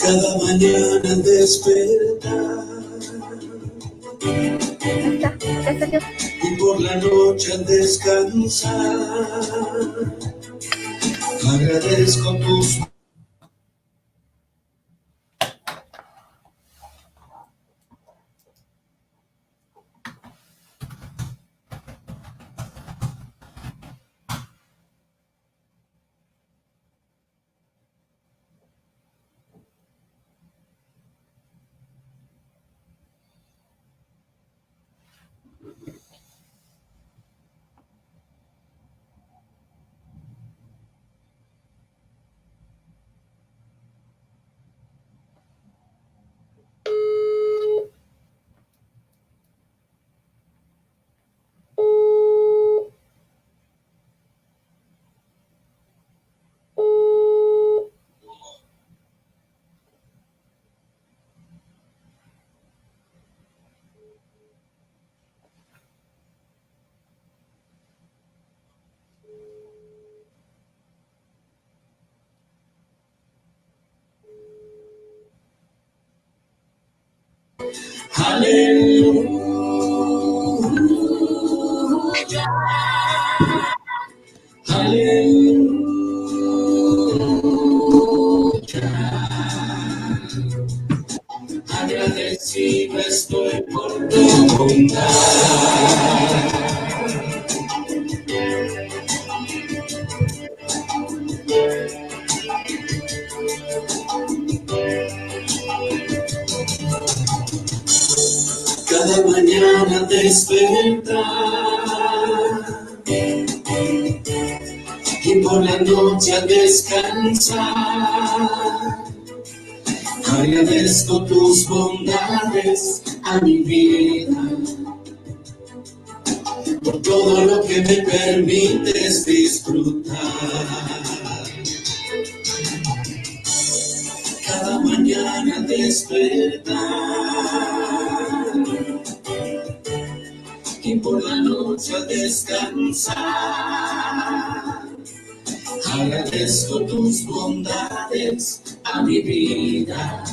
Cada mañana al despertar y por la noche al descansar, agradezco tus... Aleluya, aleluya. Agradecido estoy por tu bondad. Cada mañana despertar y por la noche al descansar, agradezco tus bondades a mi vida, por todo lo que me permites disfrutar. Cada mañana al despertar y por la noche al descansar, agradezco tus bondades a mi vida,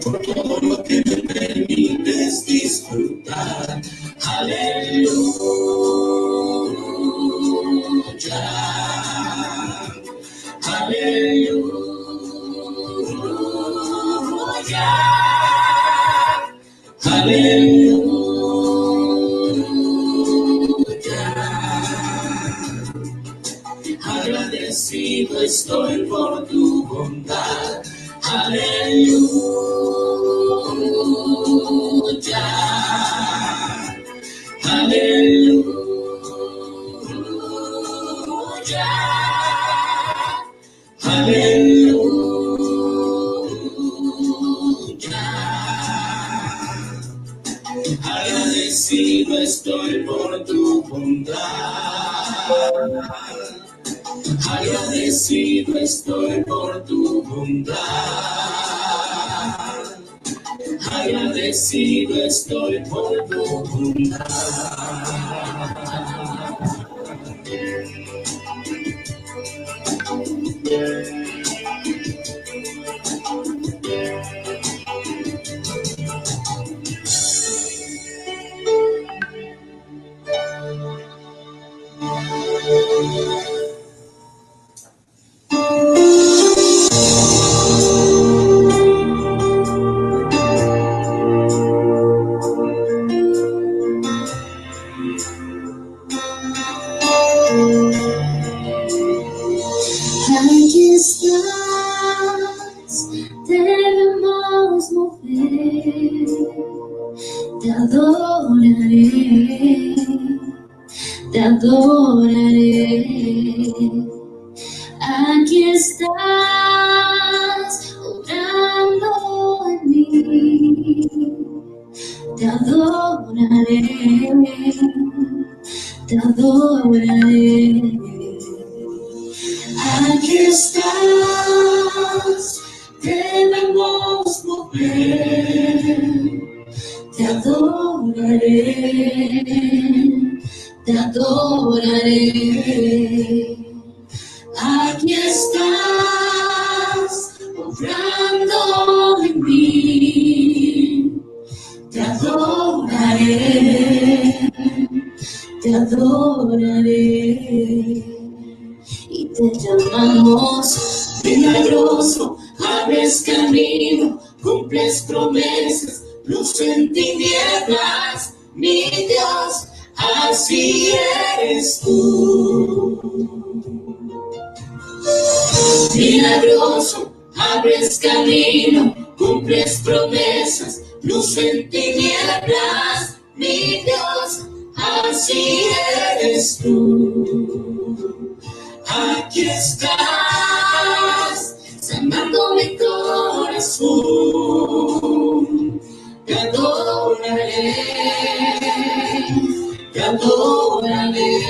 por todo lo que me permites disfrutar. Aleluya, aleluya, aleluya. Agradecido estoy por tu bondad. Aleluya, aleluya, aleluya. Agradecido estoy por tu bondad. Agradecido estoy por tu bondad. Agradecido estoy por tu bondad. Aquí estás, debemos mover, te adoraré, te adoraré. Aquí estás, obrando en mí, te adoraré, te adoraré. Aquí estás, debemos mover, te adoraré, te adoraré. Aquí estás, adoraré. Y te llamamos milagroso, abres camino, cumples promesas, luz en tinieblas, mi Dios, así eres tú. Milagroso, abres camino, cumples promesas, luz en tinieblas, mi Dios, así eres tú. Aquí estás, sanando mi corazón, te adoraré, te adoraré.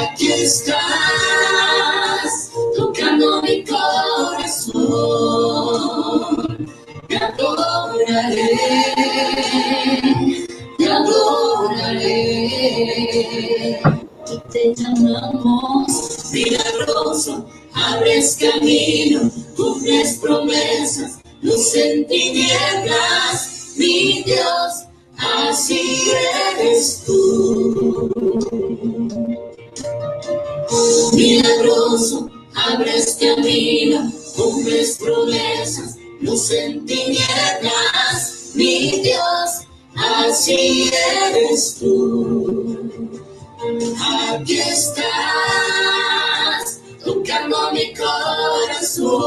Aquí estás, tocando mi corazón, te adoraré, te adoraré. Y te llamamos milagroso, abres camino, cumples promesas, luz en tinieblas, mi Dios, así eres tú. Milagroso, abres camino, cumples promesas, luz en tinieblas, mi Dios, así eres tú. Aquí estás, tocando mi corazón,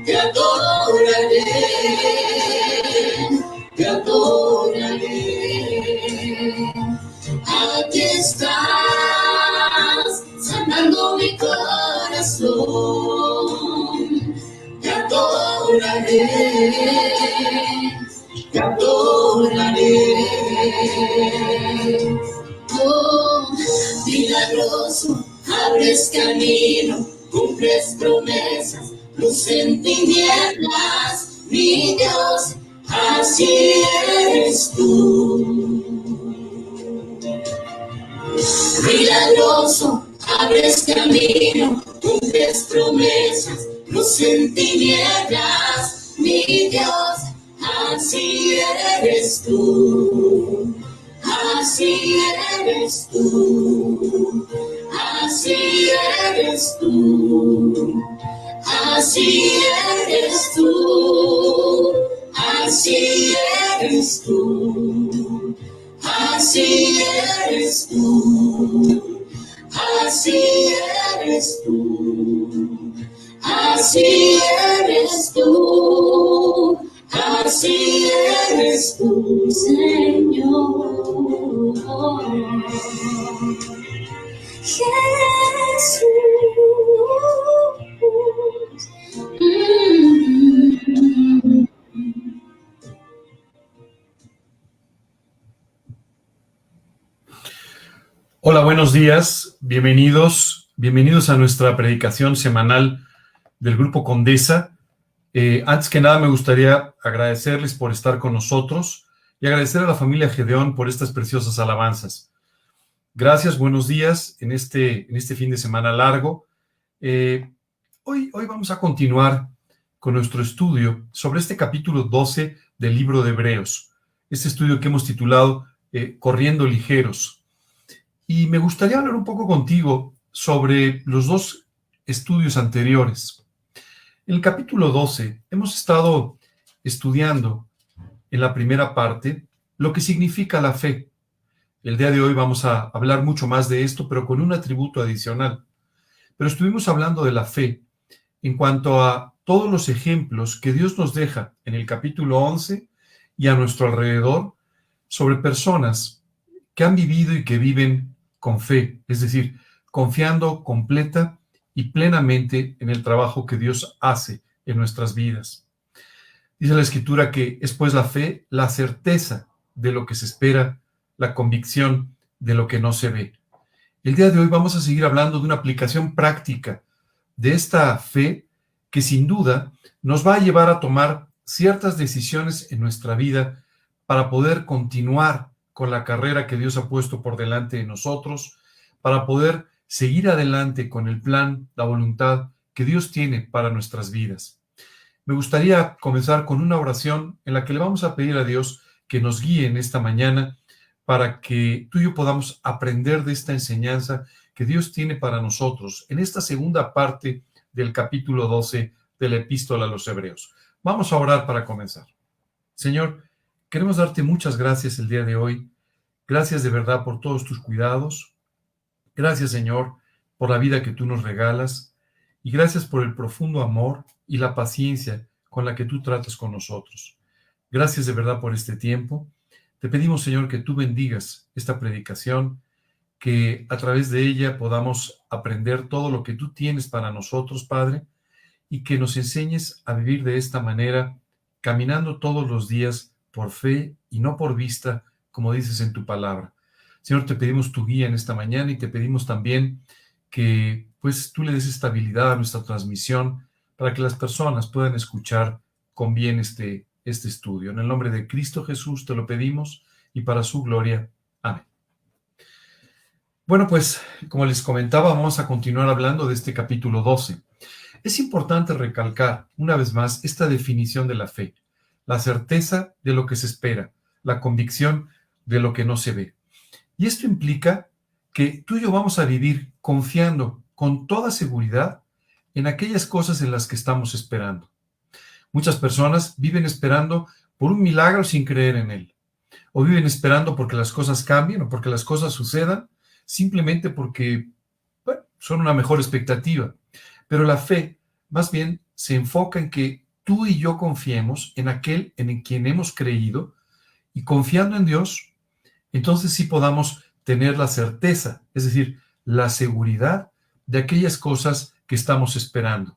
te adoraré, te adoraré. Aquí estás, sanando mi corazón, te adoraré, te adoraré. Oh, milagroso, abres camino, cumples promesas, luz en tinieblas, mi Dios, así eres tú. Milagroso, abres camino, cumples promesas, luz en tinieblas, mi Dios, así eres tú. Así eres tú, así eres tú, así eres tú, así eres tú, así eres tú, así eres tú, así eres tú, así eres tú, Señor. Jesús. Hola, buenos días, bienvenidos a nuestra predicación semanal del Grupo Condesa. Antes que nada me gustaría agradecerles por estar con nosotros y agradecer a la familia Gedeón por estas preciosas alabanzas. Gracias, buenos días en este fin de semana largo. Hoy vamos a continuar con nuestro estudio sobre este capítulo 12 del libro de Hebreos, este estudio que hemos titulado Corriendo Ligeros. Y me gustaría hablar un poco contigo sobre los dos estudios anteriores. En el capítulo 12 hemos estado estudiando en la primera parte lo que significa la fe. El día de hoy vamos a hablar mucho más de esto, pero con un atributo adicional. Pero estuvimos hablando de la fe en cuanto a todos los ejemplos que Dios nos deja en el capítulo 11 y a nuestro alrededor sobre personas que han vivido y que viven con fe, es decir, confiando completa y plenamente en el trabajo que Dios hace en nuestras vidas. Dice la Escritura que es pues la fe, la certeza de lo que se espera, la convicción de lo que no se ve. El día de hoy vamos a seguir hablando de una aplicación práctica de esta fe que sin duda nos va a llevar a tomar ciertas decisiones en nuestra vida para poder continuar con la carrera que Dios ha puesto por delante de nosotros, para poder seguir adelante con el plan, la voluntad que Dios tiene para nuestras vidas. Me gustaría comenzar con una oración en la que le vamos a pedir a Dios que nos guíe en esta mañana para que tú y yo podamos aprender de esta enseñanza que Dios tiene para nosotros en esta segunda parte del capítulo 12 de la Epístola a los Hebreos. Vamos a orar para comenzar. Señor, queremos darte muchas gracias el día de hoy. Gracias de verdad por todos tus cuidados. Gracias, Señor, por la vida que tú nos regalas. Y gracias por el profundo amor y la paciencia con la que tú tratas con nosotros. Gracias de verdad por este tiempo. Te pedimos, Señor, que tú bendigas esta predicación, que a través de ella podamos aprender todo lo que tú tienes para nosotros, Padre, y que nos enseñes a vivir de esta manera, caminando todos los días por fe y no por vista, como dices en tu palabra. Señor, te pedimos tu guía en esta mañana y te pedimos también que pues tú le des estabilidad a nuestra transmisión para que las personas puedan escuchar con bien este estudio. En el nombre de Cristo Jesús te lo pedimos y para su gloria. Amén. Bueno, pues como les comentaba, vamos a continuar hablando de este capítulo 12. Es importante recalcar una vez más esta definición de la fe, la certeza de lo que se espera, la convicción de lo que no se ve. Y esto implica que tú y yo vamos a vivir confiando con toda seguridad en aquellas cosas en las que estamos esperando. Muchas personas viven esperando por un milagro sin creer en él, o viven esperando porque las cosas cambien o porque las cosas sucedan, simplemente porque son una mejor expectativa. Pero la fe más bien se enfoca en que tú y yo confiemos en aquel en quien hemos creído, y confiando en Dios, entonces sí podamos tener la certeza, es decir, la seguridad de aquellas cosas que estamos esperando.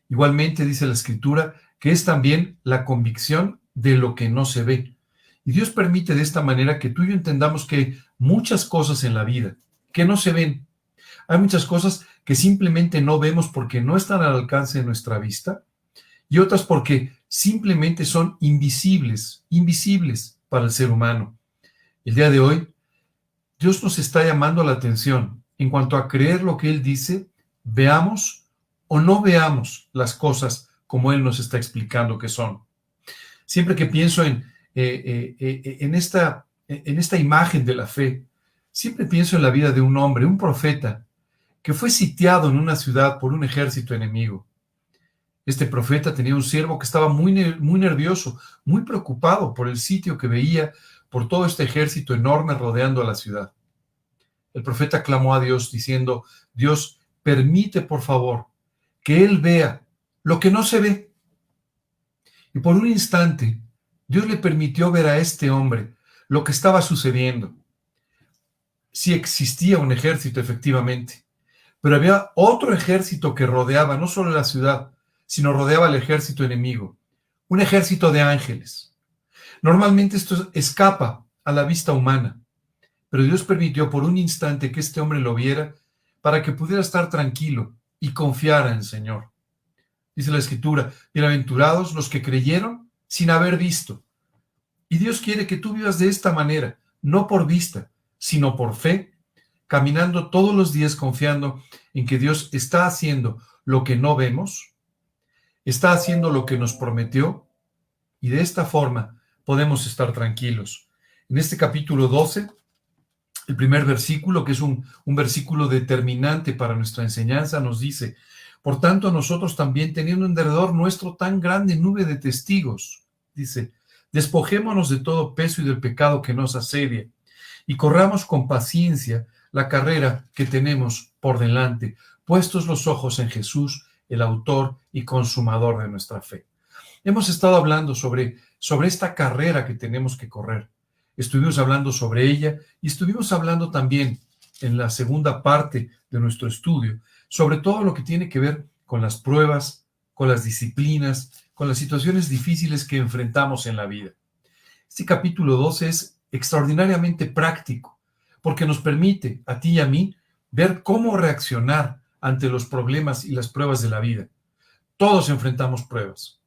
Igualmente dice la Escritura que es también la convicción de lo que no se ve. Y Dios permite de esta manera que tú y yo entendamos que hay muchas cosas en la vida que no se ven. Hay muchas cosas que simplemente no vemos porque no están al alcance de nuestra vista, y otras porque simplemente son invisibles para el ser humano. El día de hoy, Dios nos está llamando la atención en cuanto a creer lo que Él dice, veamos o no veamos las cosas como Él nos está explicando que son. Siempre que pienso en esta imagen de la fe, siempre pienso en la vida de un hombre, un profeta, que fue sitiado en una ciudad por un ejército enemigo. Este profeta tenía un siervo que estaba muy nervioso, muy preocupado por el sitio que veía, por todo este ejército enorme rodeando a la ciudad. El profeta clamó a Dios diciendo: Dios, permite por favor que él vea lo que no se ve. Y por un instante, Dios le permitió ver a este hombre lo que estaba sucediendo. Sí existía un ejército, efectivamente, pero había otro ejército que rodeaba no solo la ciudad, sino rodeaba al ejército enemigo, un ejército de ángeles. Normalmente esto escapa a la vista humana, pero Dios permitió por un instante que este hombre lo viera para que pudiera estar tranquilo y confiara en el Señor. Dice la Escritura: bienaventurados los que creyeron sin haber visto. Y Dios quiere que tú vivas de esta manera, no por vista, sino por fe, caminando todos los días confiando en que Dios está haciendo lo que no vemos, está haciendo lo que nos prometió, y de esta forma podemos estar tranquilos. En este capítulo 12, el primer versículo, que es un versículo determinante para nuestra enseñanza, nos dice: por tanto, nosotros también, teniendo en derredor nuestro tan grande nube de testigos, dice, despojémonos de todo peso y del pecado que nos asedia, y corramos con paciencia la carrera que tenemos por delante, puestos los ojos en Jesús, el autor y consumador de nuestra fe. Hemos estado hablando sobre esta carrera que tenemos que correr. Estuvimos hablando sobre ella y estuvimos hablando también en la segunda parte de nuestro estudio sobre todo lo que tiene que ver con las pruebas, con las disciplinas, con las situaciones difíciles que enfrentamos en la vida. Este capítulo 12 es extraordinariamente práctico porque nos permite a ti y a mí ver cómo reaccionar ante los problemas y las pruebas de la vida. Todos enfrentamos pruebas,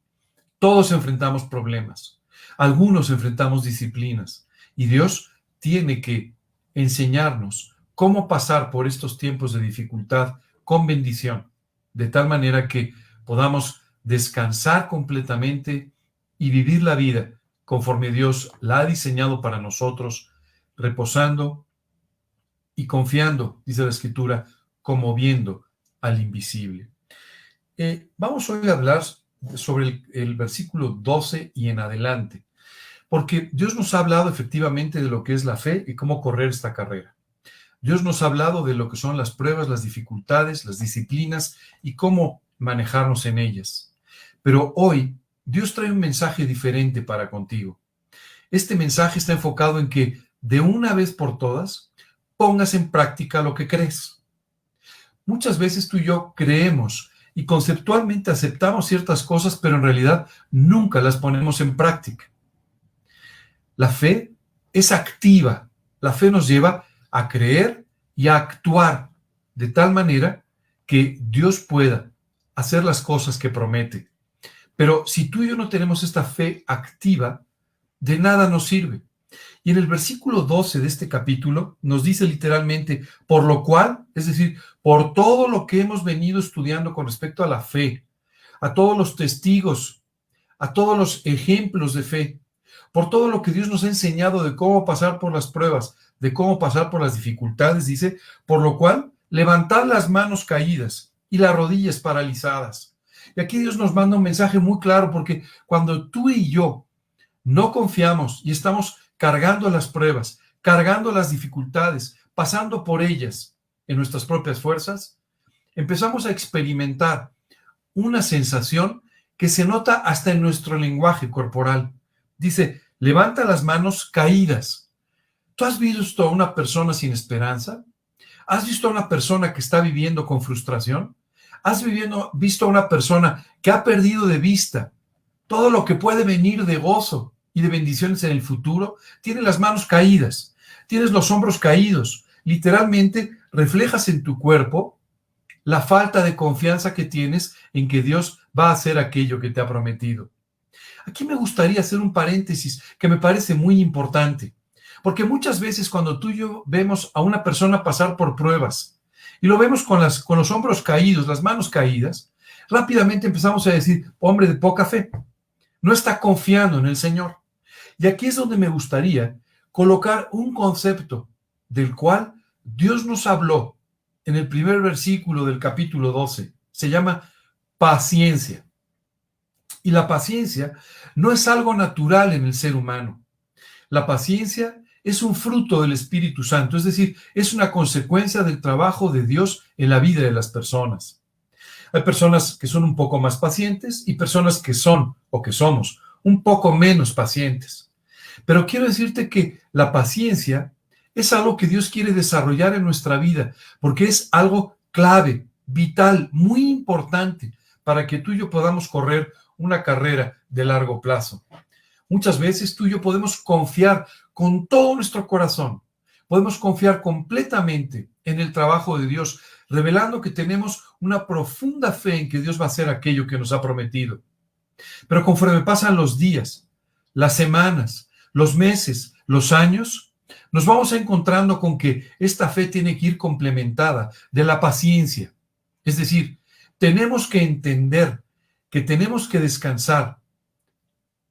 todos enfrentamos problemas, algunos enfrentamos disciplinas, y Dios tiene que enseñarnos cómo pasar por estos tiempos de dificultad con bendición, de tal manera que podamos descansar completamente y vivir la vida conforme Dios la ha diseñado para nosotros, reposando y confiando, dice la Escritura, como viendo al invisible. Vamos hoy a hablar sobre el versículo 12 y en adelante, porque Dios nos ha hablado efectivamente de lo que es la fe y cómo correr esta carrera. Dios nos ha hablado de lo que son las pruebas, las dificultades, las disciplinas y cómo manejarnos en ellas. Pero hoy Dios trae un mensaje diferente para contigo. Este mensaje está enfocado en que de una vez por todas pongas en práctica lo que crees. Muchas veces tú y yo creemos y conceptualmente aceptamos ciertas cosas, pero en realidad nunca las ponemos en práctica. La fe es activa. La fe nos lleva a creer y a actuar de tal manera que Dios pueda hacer las cosas que promete. Pero si tú y yo no tenemos esta fe activa, de nada nos sirve. Y en el versículo 12 de este capítulo nos dice literalmente, por lo cual, es decir, por todo lo que hemos venido estudiando con respecto a la fe, a todos los testigos, a todos los ejemplos de fe, por todo lo que Dios nos ha enseñado de cómo pasar por las pruebas, de cómo pasar por las dificultades, dice, por lo cual, levantad las manos caídas y las rodillas paralizadas. Y aquí Dios nos manda un mensaje muy claro, porque cuando tú y yo no confiamos y estamos cargando las pruebas, cargando las dificultades, pasando por ellas en nuestras propias fuerzas, empezamos a experimentar una sensación que se nota hasta en nuestro lenguaje corporal. Dice, levanta las manos caídas. ¿Tú has visto a una persona sin esperanza? ¿Has visto a una persona que está viviendo con frustración? ¿Has visto a una persona que ha perdido de vista todo lo que puede venir de gozo y de bendiciones en el futuro? Tiene las manos caídas, tienes los hombros caídos. Literalmente reflejas en tu cuerpo la falta de confianza que tienes en que Dios va a hacer aquello que te ha prometido. Aquí me gustaría hacer un paréntesis que me parece muy importante, porque muchas veces cuando tú y yo vemos a una persona pasar por pruebas y lo vemos con los hombros caídos, las manos caídas, rápidamente empezamos a decir, hombre de poca fe, no está confiando en el Señor. Y aquí es donde me gustaría colocar un concepto del cual Dios nos habló en el primer versículo del capítulo 12. Se llama paciencia. Y la paciencia no es algo natural en el ser humano. La paciencia es un fruto del Espíritu Santo, es decir, es una consecuencia del trabajo de Dios en la vida de las personas. Hay personas que son un poco más pacientes y personas que son o que somos un poco menos pacientes. Pero quiero decirte que la paciencia es algo que Dios quiere desarrollar en nuestra vida, porque es algo clave, vital, muy importante para que tú y yo podamos correr una carrera de largo plazo. Muchas veces tú y yo podemos confiar con todo nuestro corazón, podemos confiar completamente en el trabajo de Dios, revelando que tenemos una profunda fe en que Dios va a hacer aquello que nos ha prometido. Pero conforme pasan los días, las semanas, los meses, los años, nos vamos encontrando con que esta fe tiene que ir complementada de la paciencia. Es decir, tenemos que entender que tenemos que descansar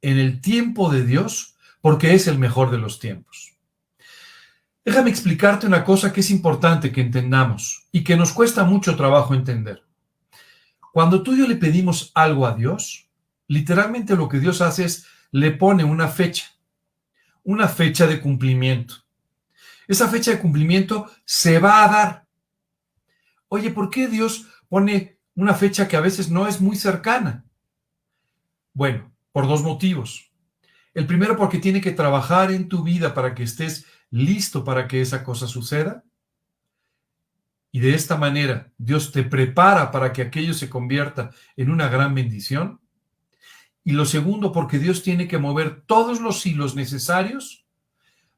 en el tiempo de Dios porque es el mejor de los tiempos. Déjame explicarte una cosa que es importante que entendamos y que nos cuesta mucho trabajo entender. Cuando tú y yo le pedimos algo a Dios, literalmente lo que Dios hace es le pone una fecha de cumplimiento. Esa fecha de cumplimiento se va a dar. Oye, ¿por qué Dios pone una fecha que a veces no es muy cercana? Bueno, por dos motivos. El primero, porque tiene que trabajar en tu vida para que estés listo para que esa cosa suceda. Y de esta manera, Dios te prepara para que aquello se convierta en una gran bendición. Y lo segundo, porque Dios tiene que mover todos los hilos necesarios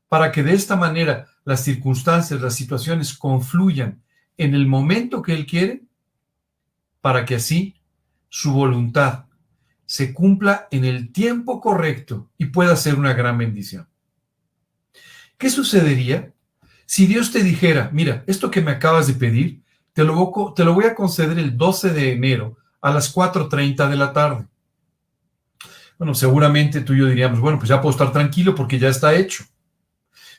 para que de esta manera las circunstancias, las situaciones confluyan en el momento que Él quiere, para que así su voluntad se cumpla en el tiempo correcto y pueda ser una gran bendición. ¿Qué sucedería si Dios te dijera, mira, esto que me acabas de pedir, te lo voy a conceder el 12 de enero a las 4:30 de la tarde? Bueno, seguramente tú y yo diríamos, bueno, pues ya puedo estar tranquilo porque ya está hecho.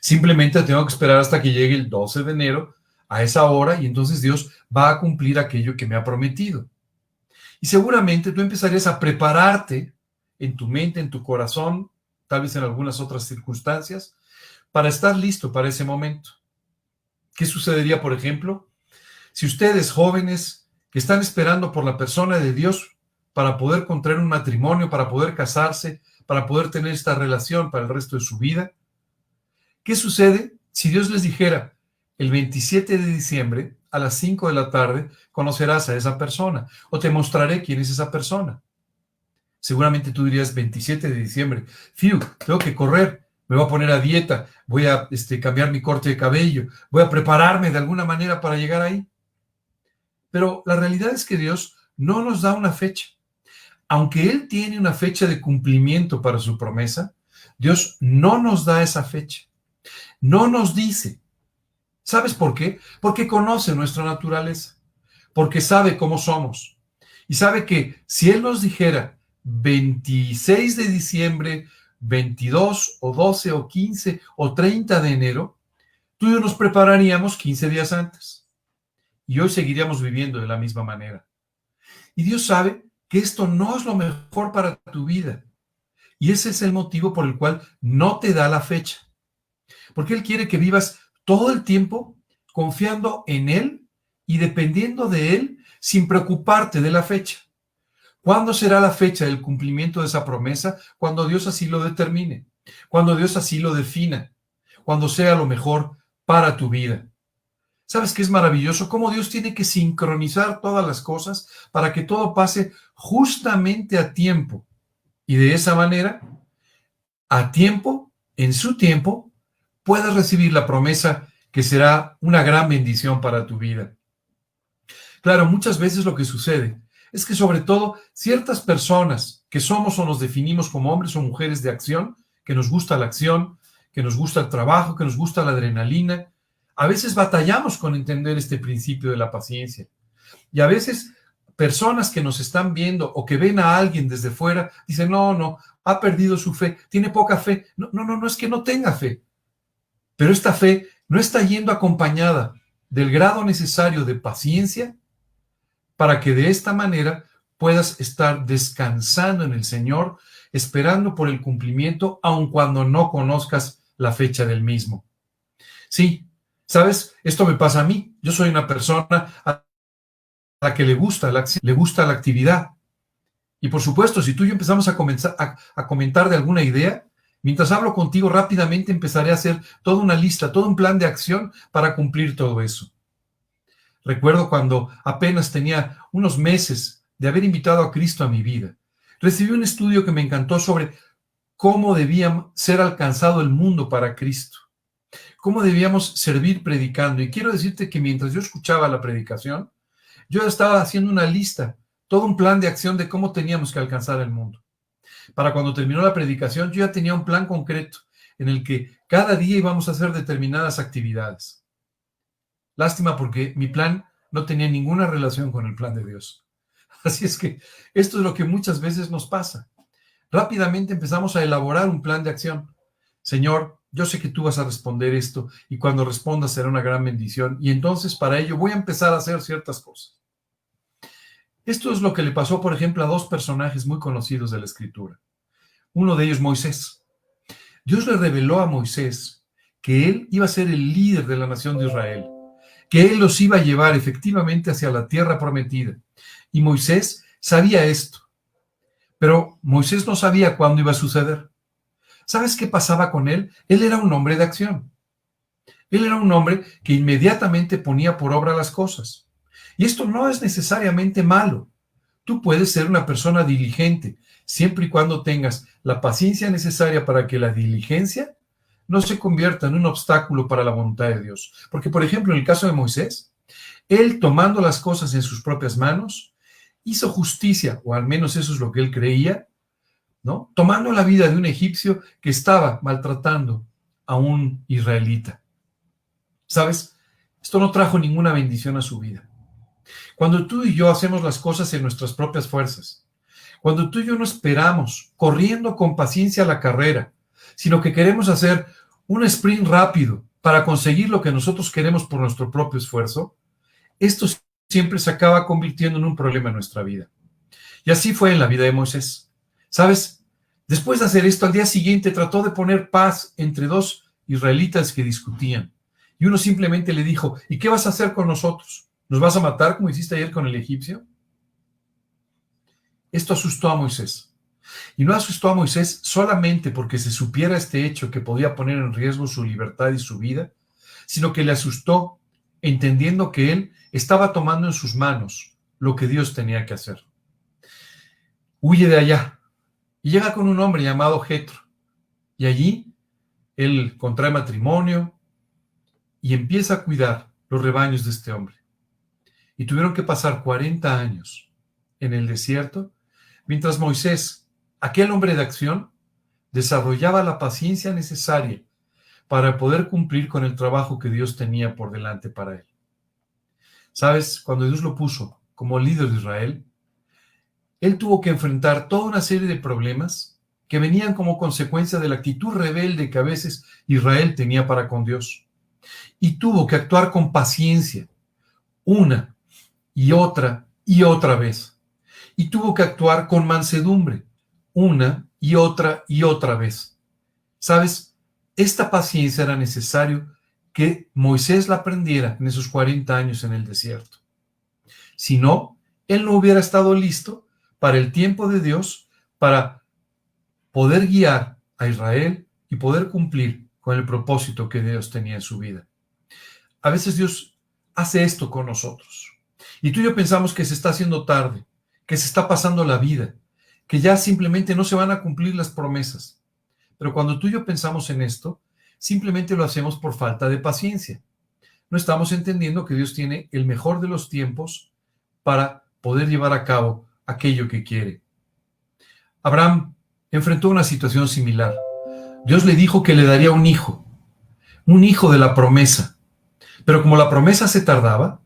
Simplemente tengo que esperar hasta que llegue el 12 de enero a esa hora y entonces Dios va a cumplir aquello que me ha prometido. Y seguramente tú empezarías a prepararte en tu mente, en tu corazón, tal vez en algunas otras circunstancias, para estar listo para ese momento. ¿Qué sucedería, por ejemplo, si ustedes jóvenes que están esperando por la persona de Dios para poder contraer un matrimonio, para poder casarse, para poder tener esta relación para el resto de su vida? ¿Qué sucede si Dios les dijera, el 27 de diciembre a las 5 de la tarde conocerás a esa persona o te mostraré quién es esa persona? Seguramente tú dirías 27 de diciembre, fiu, tengo que correr, me voy a poner a dieta, voy a cambiar mi corte de cabello, voy a prepararme de alguna manera para llegar ahí. Pero la realidad es que Dios no nos da una fecha. Aunque Él tiene una fecha de cumplimiento para su promesa, Dios no nos da esa fecha. No nos dice. ¿Sabes por qué? Porque conoce nuestra naturaleza, porque sabe cómo somos y sabe que si Él nos dijera 26 de diciembre, 22 o 12 o 15 o 30 de enero, tú y yo nos prepararíamos 15 días antes y hoy seguiríamos viviendo de la misma manera. Y Dios sabe que esto no es lo mejor para tu vida y ese es el motivo por el cual no te da la fecha, porque Él quiere que vivas todo el tiempo confiando en Él y dependiendo de Él sin preocuparte de la fecha. ¿Cuándo será la fecha del cumplimiento de esa promesa? Cuando Dios así lo determine, cuando Dios así lo defina, cuando sea lo mejor para tu vida. ¿Sabes qué es maravilloso? Cómo Dios tiene que sincronizar todas las cosas para que todo pase justamente a tiempo. Y de esa manera, a tiempo, en su tiempo, puedas recibir la promesa que será una gran bendición para tu vida. Claro, muchas veces lo que sucede es que sobre todo ciertas personas que somos o nos definimos como hombres o mujeres de acción, que nos gusta la acción, que nos gusta el trabajo, que nos gusta la adrenalina, a veces batallamos con entender este principio de la paciencia. Y a veces personas que nos están viendo o que ven a alguien desde fuera dicen, no, ha perdido su fe, tiene poca fe. No es que no tenga fe. Pero esta fe no está yendo acompañada del grado necesario de paciencia para que de esta manera puedas estar descansando en el Señor, esperando por el cumplimiento, aun cuando no conozcas la fecha del mismo. Sí, ¿sabes? Esto me pasa a mí. Yo soy una persona a la que le gusta la acción, le gusta la actividad. Y por supuesto, si tú y yo empezamos a comentar de alguna idea, mientras hablo contigo rápidamente empezaré a hacer toda una lista, todo un plan de acción para cumplir todo eso. Recuerdo cuando apenas tenía unos meses de haber invitado a Cristo a mi vida. Recibí un estudio que me encantó sobre cómo debía ser alcanzado el mundo para Cristo, cómo debíamos servir predicando. Y quiero decirte que mientras yo escuchaba la predicación, yo estaba haciendo una lista, todo un plan de acción de cómo teníamos que alcanzar el mundo. Para cuando terminó la predicación, yo ya tenía un plan concreto en el que cada día íbamos a hacer determinadas actividades. Lástima porque mi plan no tenía ninguna relación con el plan de Dios. Así es que esto es lo que muchas veces nos pasa. Rápidamente empezamos a elaborar un plan de acción. Señor, yo sé que tú vas a responder esto y cuando respondas será una gran bendición y entonces para ello voy a empezar a hacer ciertas cosas. Esto es lo que le pasó, por ejemplo, a dos personajes muy conocidos de la Escritura. Uno de ellos, Moisés. Dios le reveló a Moisés que él iba a ser el líder de la nación de Israel, que él los iba a llevar efectivamente hacia la tierra prometida. Y Moisés sabía esto, pero Moisés no sabía cuándo iba a suceder. ¿Sabes qué pasaba con él? Él era un hombre de acción. Él era un hombre que inmediatamente ponía por obra las cosas. Y esto no es necesariamente malo. Tú puedes ser una persona diligente, siempre y cuando tengas la paciencia necesaria para que la diligencia no se convierta en un obstáculo para la voluntad de Dios. Porque, por ejemplo, en el caso de Moisés, él tomando las cosas en sus propias manos, hizo justicia, o al menos eso es lo que él creía, ¿no? Tomando la vida de un egipcio que estaba maltratando a un israelita. ¿Sabes? Esto no trajo ninguna bendición a su vida. Cuando tú y yo hacemos las cosas en nuestras propias fuerzas, Cuando tú y yo no esperamos, corriendo con paciencia la carrera, sino que queremos hacer un sprint rápido para conseguir lo que nosotros queremos por nuestro propio esfuerzo, esto siempre se acaba convirtiendo en un problema en nuestra vida. Y así fue en la vida de Moisés. ¿Sabes? Después de hacer esto, al día siguiente trató de poner paz entre dos israelitas que discutían. Y uno simplemente le dijo, ¿y qué vas a hacer con nosotros? ¿Nos vas a matar como hiciste ayer con el egipcio? Esto asustó a Moisés. Y no asustó a Moisés solamente porque se supiera este hecho que podía poner en riesgo su libertad y su vida, sino que le asustó entendiendo que él estaba tomando en sus manos lo que Dios tenía que hacer. Huye de allá y llega con un hombre llamado Jetro. Y allí él contrae matrimonio y empieza a cuidar los rebaños de este hombre. Y tuvieron que pasar 40 años en el desierto, mientras Moisés, aquel hombre de acción, desarrollaba la paciencia necesaria para poder cumplir con el trabajo que Dios tenía por delante para él. ¿Sabes? Cuando Dios lo puso como líder de Israel, él tuvo que enfrentar toda una serie de problemas que venían como consecuencia de la actitud rebelde que a veces Israel tenía para con Dios. Y tuvo que actuar con paciencia, una y otra vez. Y tuvo que actuar con mansedumbre, una y otra vez. ¿Sabes? Esta paciencia era necesario que Moisés la aprendiera en esos 40 años en el desierto. Si no, él no hubiera estado listo para el tiempo de Dios, para poder guiar a Israel y poder cumplir con el propósito que Dios tenía en su vida. A veces Dios hace esto con nosotros. Y tú y yo pensamos que se está haciendo tarde, que se está pasando la vida, que ya simplemente no se van a cumplir las promesas. Pero cuando tú y yo pensamos en esto, simplemente lo hacemos por falta de paciencia. No estamos entendiendo que Dios tiene el mejor de los tiempos para poder llevar a cabo aquello que quiere. Abraham enfrentó una situación similar. Dios le dijo que le daría un hijo de la promesa. Pero como la promesa se tardaba,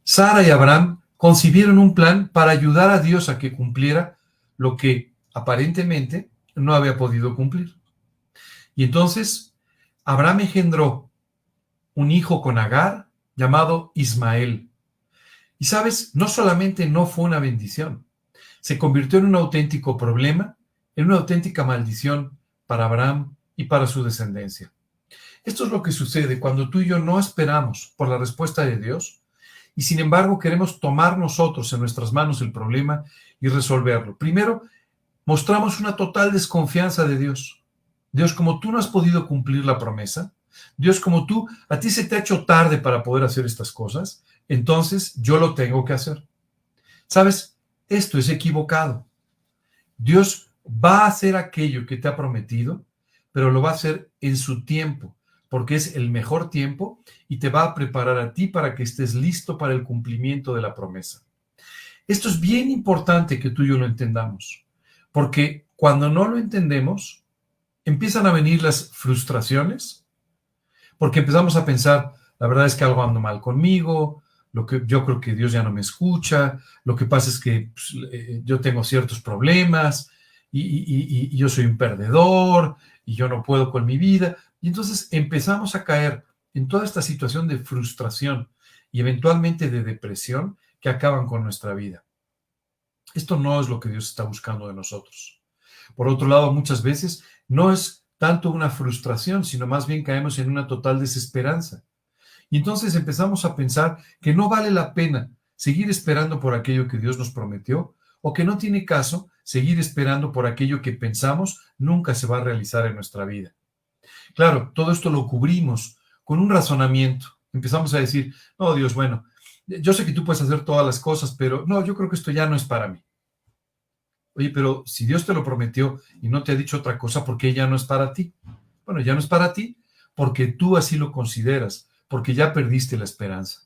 Sara y Abraham concibieron un plan para ayudar a Dios a que cumpliera lo que aparentemente no había podido cumplir. Y entonces Abraham engendró un hijo con Agar llamado Ismael. Y sabes, no solamente no fue una bendición, se convirtió en un auténtico problema, en una auténtica maldición para Abraham y para su descendencia. Esto es lo que sucede cuando tú y yo no esperamos por la respuesta de Dios y sin embargo queremos tomar nosotros en nuestras manos el problema y resolverlo. Primero, mostramos una total desconfianza de Dios. Dios, como tú no has podido cumplir la promesa, Dios, como a ti se te ha hecho tarde para poder hacer estas cosas, entonces yo lo tengo que hacer. ¿Sabes? Esto es equivocado. Dios va a hacer aquello que te ha prometido, pero lo va a hacer en su tiempo, porque es el mejor tiempo y te va a preparar a ti para que estés listo para el cumplimiento de la promesa. Esto es bien importante que tú y yo lo entendamos, porque cuando no lo entendemos, empiezan a venir las frustraciones, porque empezamos a pensar, la verdad es que algo anda mal conmigo, yo creo que Dios ya no me escucha, lo que pasa es que yo tengo ciertos problemas y yo soy un perdedor y yo no puedo con mi vida. Y entonces empezamos a caer en toda esta situación de frustración y eventualmente de depresión que acaban con nuestra vida. Esto no es lo que Dios está buscando de nosotros. Por otro lado, muchas veces no es tanto una frustración, sino más bien caemos en una total desesperanza. Y entonces empezamos a pensar que no vale la pena seguir esperando por aquello que Dios nos prometió, o que no tiene caso seguir esperando por aquello que pensamos nunca se va a realizar en nuestra vida. Claro, todo esto lo cubrimos con un razonamiento. Empezamos a decir, no, Dios, bueno, yo sé que tú puedes hacer todas las cosas, pero no, yo creo que esto ya no es para mí. Oye, pero si Dios te lo prometió y no te ha dicho otra cosa, ¿por qué ya no es para ti? Bueno, ya no es para ti porque tú así lo consideras, porque ya perdiste la esperanza.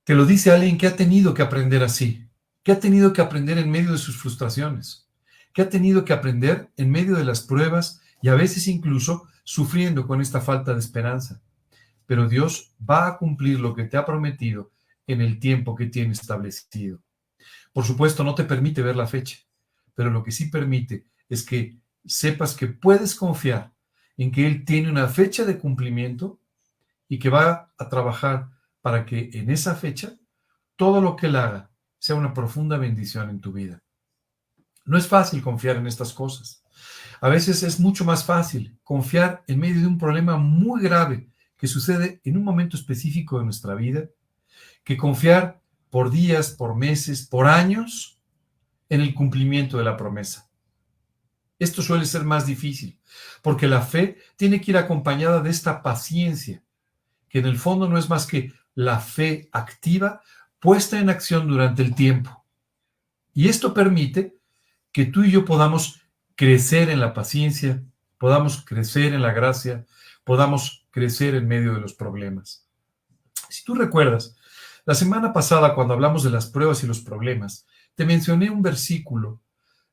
Te lo dice alguien que ha tenido que aprender así, que ha tenido que aprender en medio de sus frustraciones, que ha tenido que aprender en medio de las pruebas y a veces incluso sufriendo con esta falta de esperanza. Pero Dios va a cumplir lo que te ha prometido en el tiempo que tiene establecido. Por supuesto, no te permite ver la fecha, pero lo que sí permite es que sepas que puedes confiar en que Él tiene una fecha de cumplimiento y que va a trabajar para que en esa fecha todo lo que Él haga sea una profunda bendición en tu vida. No es fácil confiar en estas cosas. A veces es mucho más fácil confiar en medio de un problema muy grave que sucede en un momento específico de nuestra vida, que confiar por días, por meses, por años en el cumplimiento de la promesa. Esto suele ser más difícil, porque la fe tiene que ir acompañada de esta paciencia, que en el fondo no es más que la fe activa puesta en acción durante el tiempo. Y esto permite que tú y yo podamos crecer en la paciencia, podamos crecer en la gracia, podamos crecer en medio de los problemas. Si tú recuerdas, la semana pasada cuando hablamos de las pruebas y los problemas, te mencioné un versículo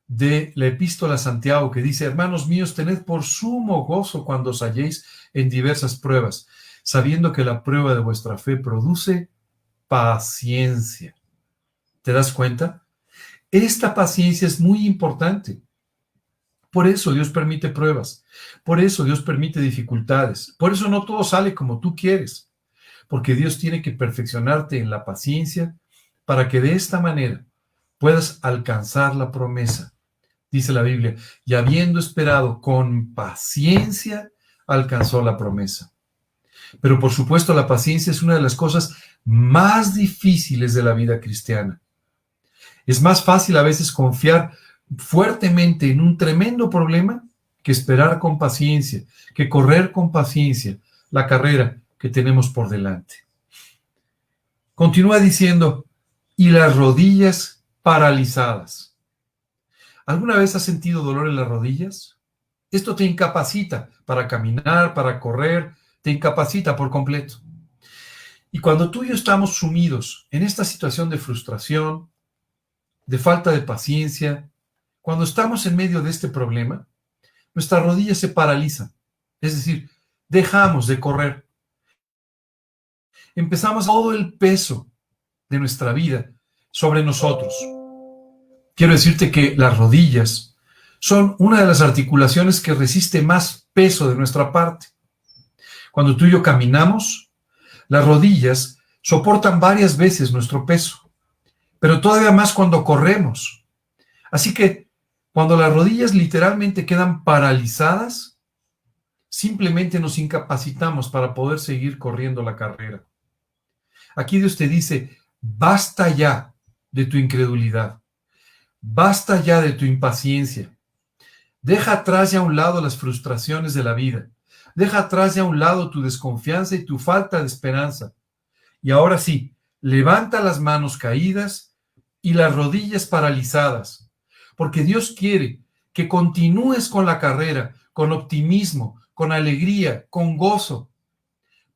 de la epístola a Santiago que dice: hermanos míos, tened por sumo gozo cuando os halléis en diversas pruebas, sabiendo que la prueba de vuestra fe produce paciencia. ¿Te das cuenta? Esta paciencia es muy importante. Por eso Dios permite pruebas, por eso Dios permite dificultades, por eso no todo sale como tú quieres, porque Dios tiene que perfeccionarte en la paciencia para que de esta manera puedas alcanzar la promesa. Dice la Biblia, y habiendo esperado con paciencia, alcanzó la promesa. Pero por supuesto la paciencia es una de las cosas más difíciles de la vida cristiana. Es más fácil a veces confiar fuertemente en un tremendo problema que esperar con paciencia, que correr con paciencia la carrera que tenemos por delante. Continúa diciendo, y las rodillas paralizadas. ¿Alguna vez has sentido dolor en las rodillas? Esto te incapacita para caminar, para correr, te incapacita por completo. Y cuando tú y yo estamos sumidos en esta situación de frustración, de falta de paciencia, cuando estamos en medio de este problema, nuestras rodillas se paralizan. Es decir, dejamos de correr. Empezamos todo el peso de nuestra vida sobre nosotros. Quiero decirte que las rodillas son una de las articulaciones que resiste más peso de nuestra parte. Cuando tú y yo caminamos, las rodillas soportan varias veces nuestro peso, pero todavía más cuando corremos. Así que cuando las rodillas literalmente quedan paralizadas, simplemente nos incapacitamos para poder seguir corriendo la carrera. Aquí Dios te dice, basta ya de tu incredulidad, basta ya de tu impaciencia, deja atrás ya a un lado las frustraciones de la vida, deja atrás ya a un lado tu desconfianza y tu falta de esperanza. Y ahora sí, levanta las manos caídas y las rodillas paralizadas, porque Dios quiere que continúes con la carrera, con optimismo, con alegría, con gozo,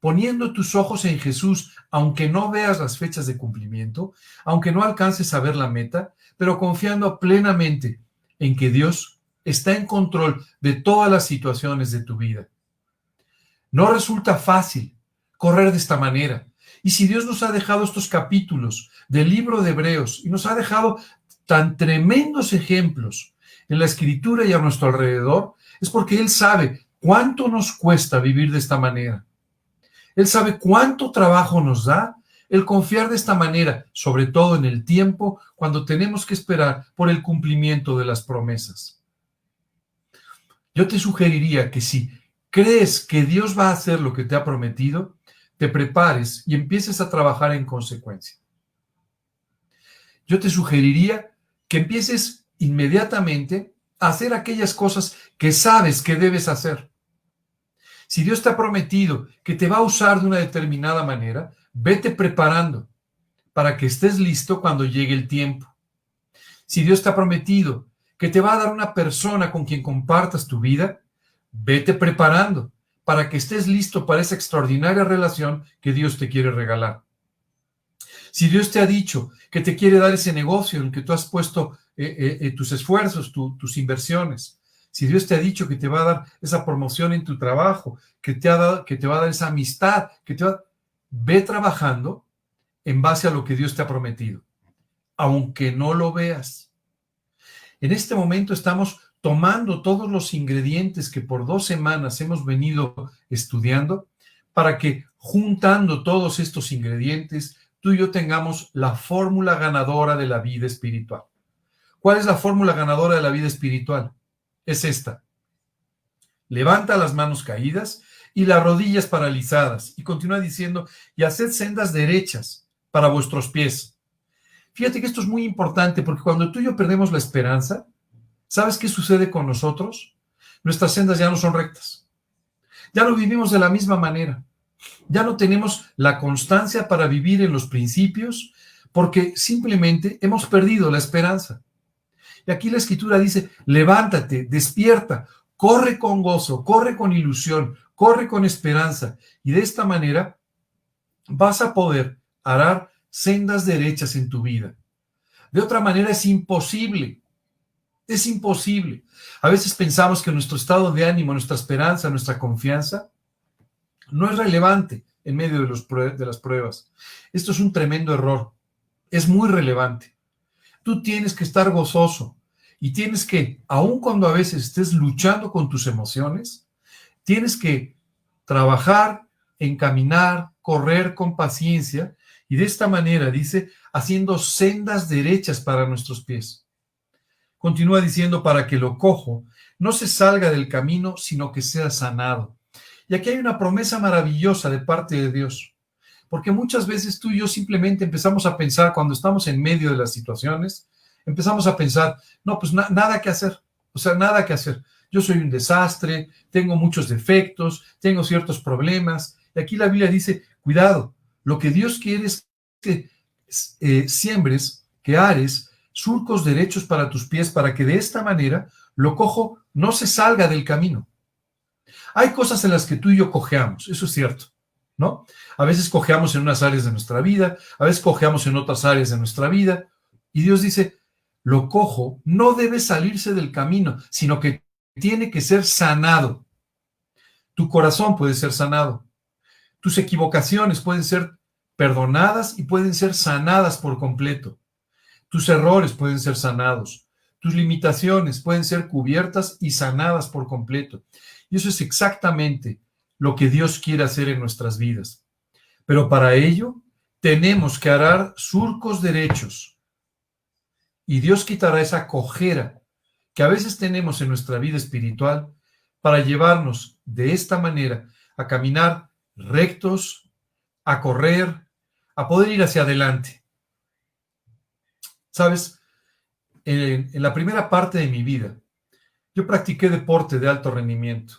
poniendo tus ojos en Jesús, aunque no veas las fechas de cumplimiento, aunque no alcances a ver la meta, pero confiando plenamente en que Dios está en control de todas las situaciones de tu vida. No resulta fácil correr de esta manera. Y si Dios nos ha dejado estos capítulos del libro de Hebreos y nos ha dejado tan tremendos ejemplos en la Escritura y a nuestro alrededor, es porque Él sabe cuánto nos cuesta vivir de esta manera. Él sabe cuánto trabajo nos da el confiar de esta manera, sobre todo en el tiempo cuando tenemos que esperar por el cumplimiento de las promesas. Yo te sugeriría que si crees que Dios va a hacer lo que te ha prometido, te prepares y empieces a trabajar en consecuencia. Yo te sugeriría que empieces inmediatamente a hacer aquellas cosas que sabes que debes hacer. Si Dios te ha prometido que te va a usar de una determinada manera, vete preparando para que estés listo cuando llegue el tiempo. Si Dios te ha prometido que te va a dar una persona con quien compartas tu vida, vete preparando para que estés listo para esa extraordinaria relación que Dios te quiere regalar. Si Dios te ha dicho que te quiere dar ese negocio en el que tú has puesto tus esfuerzos, tus inversiones, si Dios te ha dicho que te va a dar esa promoción en tu trabajo, que te va a dar esa amistad, ve trabajando en base a lo que Dios te ha prometido. aunque no lo veas. En este momento estamos tomando todos los ingredientes que por 2 semanas hemos venido estudiando para que, juntando todos estos ingredientes, tú y yo tengamos la fórmula ganadora de la vida espiritual. ¿Cuál es la fórmula ganadora de la vida espiritual? Es esta. Levanta las manos caídas y las rodillas paralizadas. Y continúa diciendo, y haced sendas derechas para vuestros pies. Fíjate que esto es muy importante porque cuando tú y yo perdemos la esperanza, ¿sabes qué sucede con nosotros? Nuestras sendas ya no son rectas. Ya no vivimos de la misma manera. Ya no tenemos la constancia para vivir en los principios porque simplemente hemos perdido la esperanza. Y aquí la Escritura dice, levántate, despierta, corre con gozo, corre con ilusión, corre con esperanza. Y de esta manera vas a poder arar sendas derechas en tu vida. De otra manera es imposible. Es imposible. A veces pensamos que nuestro estado de ánimo, nuestra esperanza, nuestra confianza no es relevante en medio de las pruebas. Esto es un tremendo error. Es muy relevante. Tú tienes que estar gozoso y tienes que, aun cuando a veces estés luchando con tus emociones, tienes que trabajar, encaminar, correr con paciencia y de esta manera, dice, haciendo sendas derechas para nuestros pies. Continúa diciendo, para que lo cojo no se salga del camino, sino que sea sanado. Y aquí hay una promesa maravillosa de parte de Dios, porque muchas veces tú y yo simplemente empezamos a pensar, cuando estamos en medio de las situaciones, empezamos a pensar, no, pues nada que hacer, o sea, nada que hacer. Yo soy un desastre, tengo muchos defectos, tengo ciertos problemas. Y aquí la Biblia dice, cuidado, lo que Dios quiere es que siembres, que ares surcos derechos para tus pies, para que de esta manera lo cojo no se salga del camino. Hay cosas en las que tú y yo cojeamos, eso es cierto, ¿no? A veces cojeamos en unas áreas de nuestra vida, a veces cojeamos en otras áreas de nuestra vida, y Dios dice, lo cojo no debe salirse del camino, sino que tiene que ser sanado. Tu corazón puede ser sanado. Tus equivocaciones pueden ser perdonadas y pueden ser sanadas por completo. Tus errores pueden ser sanados. Tus limitaciones pueden ser cubiertas y sanadas por completo. Y eso es exactamente lo que Dios quiere hacer en nuestras vidas. Pero para ello tenemos que arar surcos derechos. Y Dios quitará esa cojera que a veces tenemos en nuestra vida espiritual para llevarnos de esta manera a caminar rectos, a correr, a poder ir hacia adelante. ¿Sabes? En la primera parte de mi vida, yo practiqué deporte de alto rendimiento.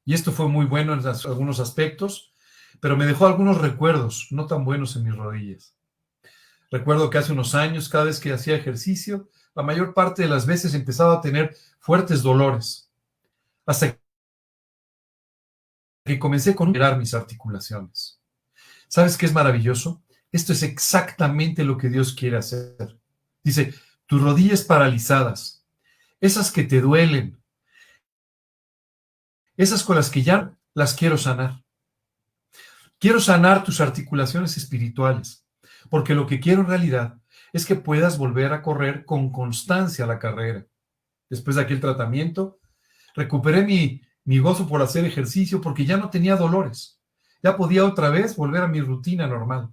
Y esto fue muy bueno en algunos aspectos, pero me dejó algunos recuerdos no tan buenos en mis rodillas. Recuerdo que hace unos años, cada vez que hacía ejercicio, la mayor parte de las veces empezaba a tener fuertes dolores, hasta que comencé a considerar mis articulaciones. ¿Sabes qué es maravilloso? Esto es exactamente lo que Dios quiere hacer. Dice, tus rodillas paralizadas, esas que te duelen, esas con las que ya las quiero sanar. Quiero sanar tus articulaciones espirituales, porque lo que quiero en realidad es que puedas volver a correr con constancia la carrera. Después de aquel tratamiento, recuperé mi gozo por hacer ejercicio porque ya no tenía dolores. Ya podía otra vez volver a mi rutina normal.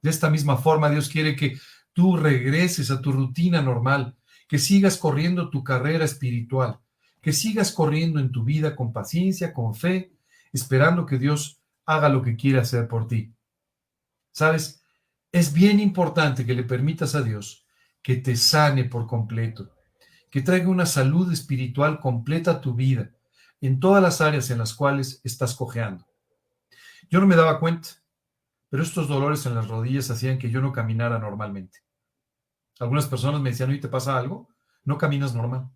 De esta misma forma, Dios quiere que tú regreses a tu rutina normal, que sigas corriendo tu carrera espiritual, que sigas corriendo en tu vida con paciencia, con fe, esperando que Dios haga lo que quiere hacer por ti. ¿Sabes? Es bien importante que le permitas a Dios que te sane por completo, que traiga una salud espiritual completa a tu vida, en todas las áreas en las cuales estás cojeando. Yo no me daba cuenta, pero estos dolores en las rodillas hacían que yo no caminara normalmente. Algunas personas me decían, oye, ¿te pasa algo? No caminas normal.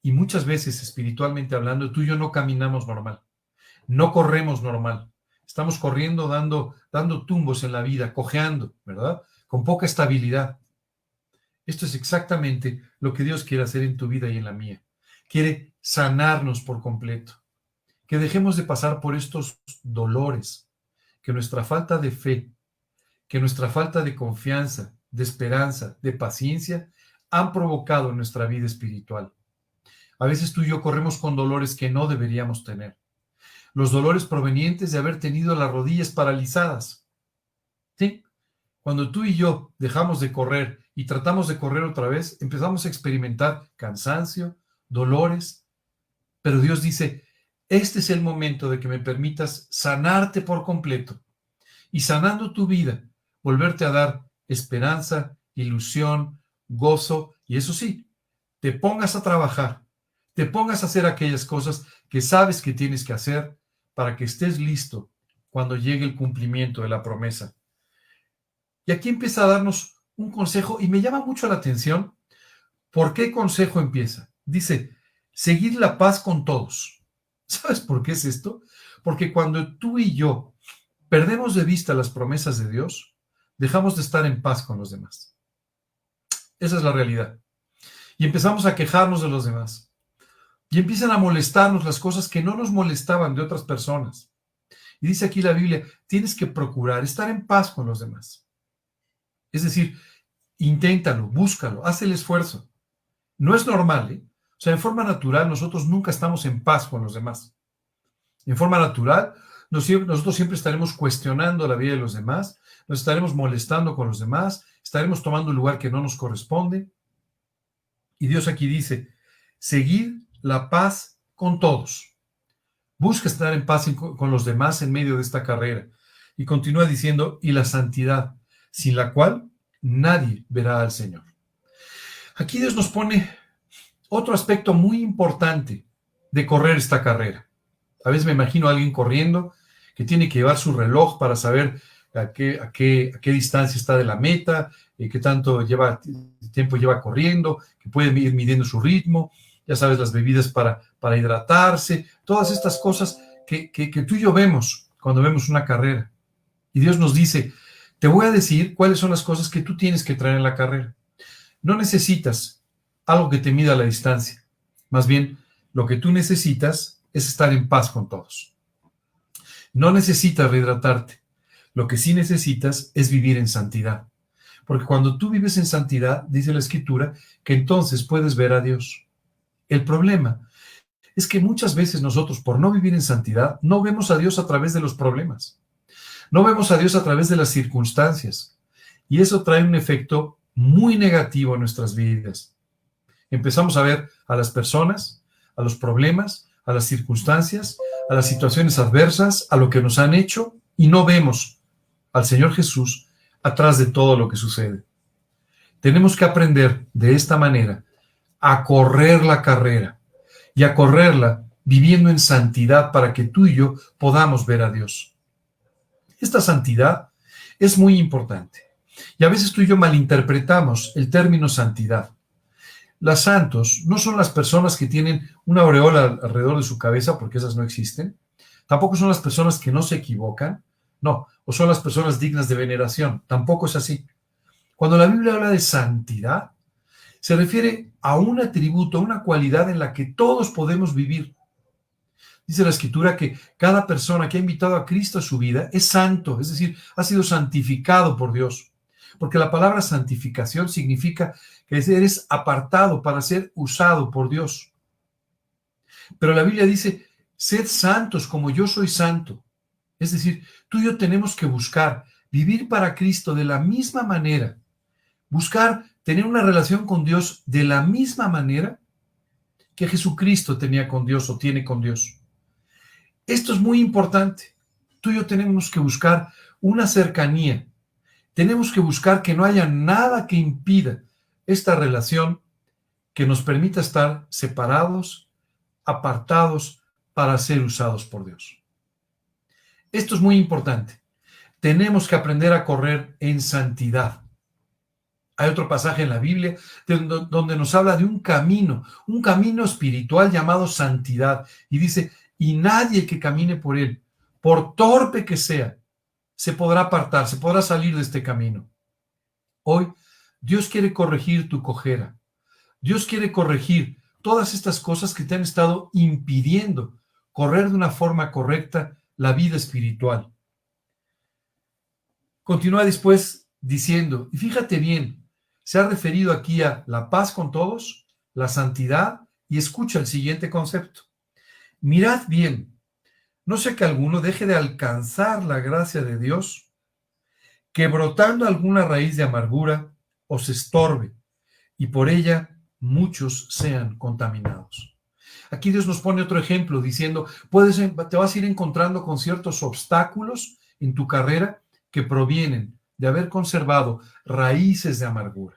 Y muchas veces, espiritualmente hablando, tú y yo no caminamos normal. No corremos normal. Estamos corriendo, dando tumbos en la vida, cojeando, ¿verdad? Con poca estabilidad. Esto es exactamente lo que Dios quiere hacer en tu vida y en la mía. Quiere sanarnos por completo. Que dejemos de pasar por estos dolores. Que nuestra falta de fe, que nuestra falta de confianza, de esperanza, de paciencia, han provocado en nuestra vida espiritual. A veces tú y yo corremos con dolores que no deberíamos tener. Los dolores provenientes de haber tenido las rodillas paralizadas. ¿Sí? Cuando tú y yo dejamos de correr y tratamos de correr otra vez, empezamos a experimentar cansancio, dolores, pero Dios dice, este es el momento de que me permitas sanarte por completo y sanando tu vida, volverte a dar esperanza, ilusión, gozo y eso sí, te pongas a trabajar, te pongas a hacer aquellas cosas que sabes que tienes que hacer para que estés listo cuando llegue el cumplimiento de la promesa. Y aquí empieza a darnos un consejo y me llama mucho la atención. ¿Por qué consejo empieza? Dice, seguir la paz con todos. ¿Sabes por qué es esto? Porque cuando tú y yo perdemos de vista las promesas de Dios, dejamos de estar en paz con los demás. Esa es la realidad. Y empezamos a quejarnos de los demás. Y empiezan a molestarnos las cosas que no nos molestaban de otras personas. Y dice aquí la Biblia, tienes que procurar estar en paz con los demás. Es decir, inténtalo, búscalo, haz el esfuerzo. No es normal, ¿eh? O sea, en forma natural nosotros nunca estamos en paz con los demás. En forma natural, nosotros siempre estaremos cuestionando la vida de los demás, nos estaremos molestando con los demás, estaremos tomando un lugar que no nos corresponde. Y Dios aquí dice, seguir la paz con todos. Busca estar en paz con los demás en medio de esta carrera. Y continúa diciendo, y la santidad, sin la cual nadie verá al Señor. Aquí Dios nos pone otro aspecto muy importante de correr esta carrera. A veces me imagino a alguien corriendo que tiene que llevar su reloj para saber a qué distancia está de la meta, qué tanto tiempo lleva corriendo, que puede ir midiendo su ritmo, ya sabes, las bebidas para hidratarse, todas estas cosas que tú y yo vemos cuando vemos una carrera. Y Dios nos dice, te voy a decir cuáles son las cosas que tú tienes que traer en la carrera. No necesitas algo que te mida la distancia. Más bien, lo que tú necesitas es estar en paz con todos. No necesitas rehidratarte. Lo que sí necesitas es vivir en santidad. Porque cuando tú vives en santidad, dice la Escritura, que entonces puedes ver a Dios. El problema es que muchas veces nosotros, por no vivir en santidad, no vemos a Dios a través de los problemas. No vemos a Dios a través de las circunstancias. Y eso trae un efecto muy negativo en nuestras vidas. Empezamos a ver a las personas, a los problemas, a las circunstancias, a las situaciones adversas, a lo que nos han hecho, y no vemos al Señor Jesús atrás de todo lo que sucede. Tenemos que aprender de esta manera a correr la carrera y a correrla viviendo en santidad para que tú y yo podamos ver a Dios. Esta santidad es muy importante y a veces tú y yo malinterpretamos el término santidad. Los santos no son las personas que tienen una aureola alrededor de su cabeza, porque esas no existen. Tampoco son las personas que no se equivocan. No, o son las personas dignas de veneración. Tampoco es así. Cuando la Biblia habla de santidad, se refiere a un atributo, a una cualidad en la que todos podemos vivir. Dice la Escritura que cada persona que ha invitado a Cristo a su vida es santo, es decir, ha sido santificado por Dios. Porque la palabra santificación significa que eres apartado para ser usado por Dios. Pero la Biblia dice, sed santos como yo soy santo. Es decir, tú y yo tenemos que buscar vivir para Cristo de la misma manera, buscar tener una relación con Dios de la misma manera que Jesucristo tenía con Dios o tiene con Dios. Esto es muy importante. Tú y yo tenemos que buscar una cercanía. Tenemos que buscar que no haya nada que impida esta relación que nos permita estar separados, apartados para ser usados por Dios. Esto es muy importante. Tenemos que aprender a correr en santidad. Hay otro pasaje en la Biblia donde nos habla de un camino espiritual llamado santidad. Y dice, y nadie que camine por él, por torpe que sea, se podrá apartar, se podrá salir de este camino. Hoy, Dios quiere corregir tu cojera. Dios quiere corregir todas estas cosas que te han estado impidiendo correr de una forma correcta la vida espiritual. Continúa después diciendo, y fíjate bien, se ha referido aquí a la paz con todos, la santidad, y escucha el siguiente concepto. Mirad bien, no sea que alguno deje de alcanzar la gracia de Dios, que brotando alguna raíz de amargura os estorbe, y por ella muchos sean contaminados. Aquí Dios nos pone otro ejemplo diciendo, te vas a ir encontrando con ciertos obstáculos en tu carrera que provienen de haber conservado raíces de amargura.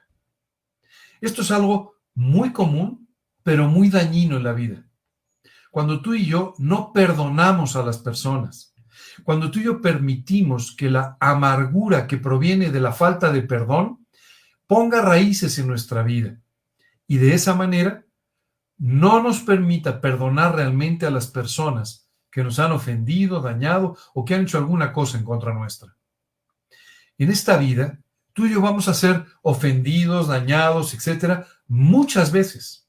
Esto es algo muy común, pero muy dañino en la vida. Cuando tú y yo no perdonamos a las personas, cuando tú y yo permitimos que la amargura que proviene de la falta de perdón ponga raíces en nuestra vida y de esa manera no nos permita perdonar realmente a las personas que nos han ofendido, dañado o que han hecho alguna cosa en contra nuestra. En esta vida, tú y yo vamos a ser ofendidos, dañados, etcétera, muchas veces.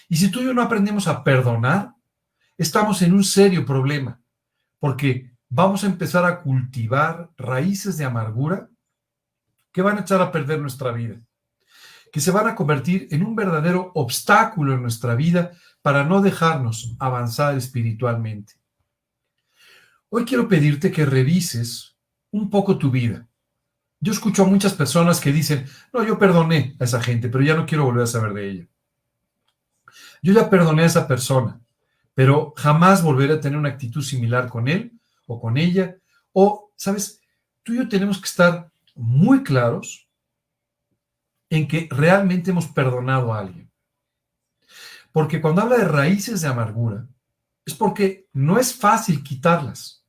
Y si tú y yo no aprendemos a perdonar, estamos en un serio problema, porque vamos a empezar a cultivar raíces de amargura que van a echar a perder nuestra vida, que se van a convertir en un verdadero obstáculo en nuestra vida para no dejarnos avanzar espiritualmente. Hoy quiero pedirte que revises un poco tu vida. Yo escucho a muchas personas que dicen, no, yo perdoné a esa gente, pero ya no quiero volver a saber de ella. Yo ya perdoné a esa persona, pero jamás volveré a tener una actitud similar con él o con ella. O, ¿sabes? Tú y yo tenemos que estar muy claros en que realmente hemos perdonado a alguien. Porque cuando habla de raíces de amargura, es porque no es fácil quitarlas.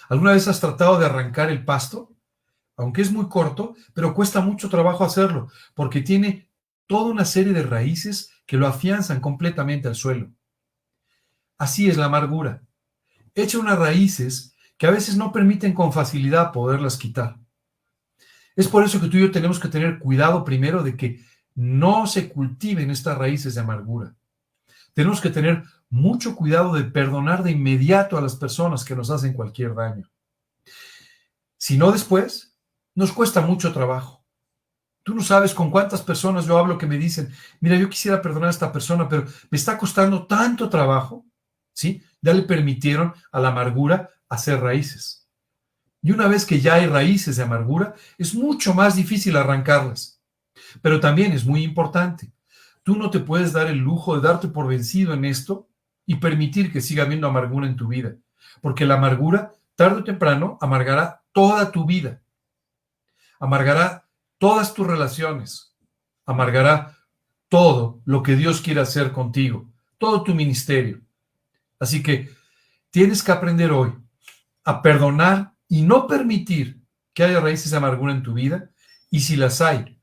¿Alguna vez has tratado de arrancar el pasto? Aunque es muy corto, pero cuesta mucho trabajo hacerlo, porque tiene toda una serie de raíces que lo afianzan completamente al suelo. Así es la amargura. Echa unas raíces que a veces no permiten con facilidad poderlas quitar. Es por eso que tú y yo tenemos que tener cuidado primero de que no se cultiven estas raíces de amargura. Tenemos que tener mucho cuidado de perdonar de inmediato a las personas que nos hacen cualquier daño. Si no, después nos cuesta mucho trabajo. Tú no sabes con cuántas personas yo hablo que me dicen, mira, yo quisiera perdonar a esta persona, pero me está costando tanto trabajo, ¿sí? Ya le permitieron a la amargura hacer raíces. Y una vez que ya hay raíces de amargura, es mucho más difícil arrancarlas. Pero también es muy importante. Tú no te puedes dar el lujo de darte por vencido en esto y permitir que siga habiendo amargura en tu vida. Porque la amargura, tarde o temprano, amargará toda tu vida. Amargará todas tus relaciones. Amargará todo lo que Dios quiere hacer contigo. Todo tu ministerio. Así que tienes que aprender hoy a perdonar y no permitir que haya raíces de amargura en tu vida. Y si las hay,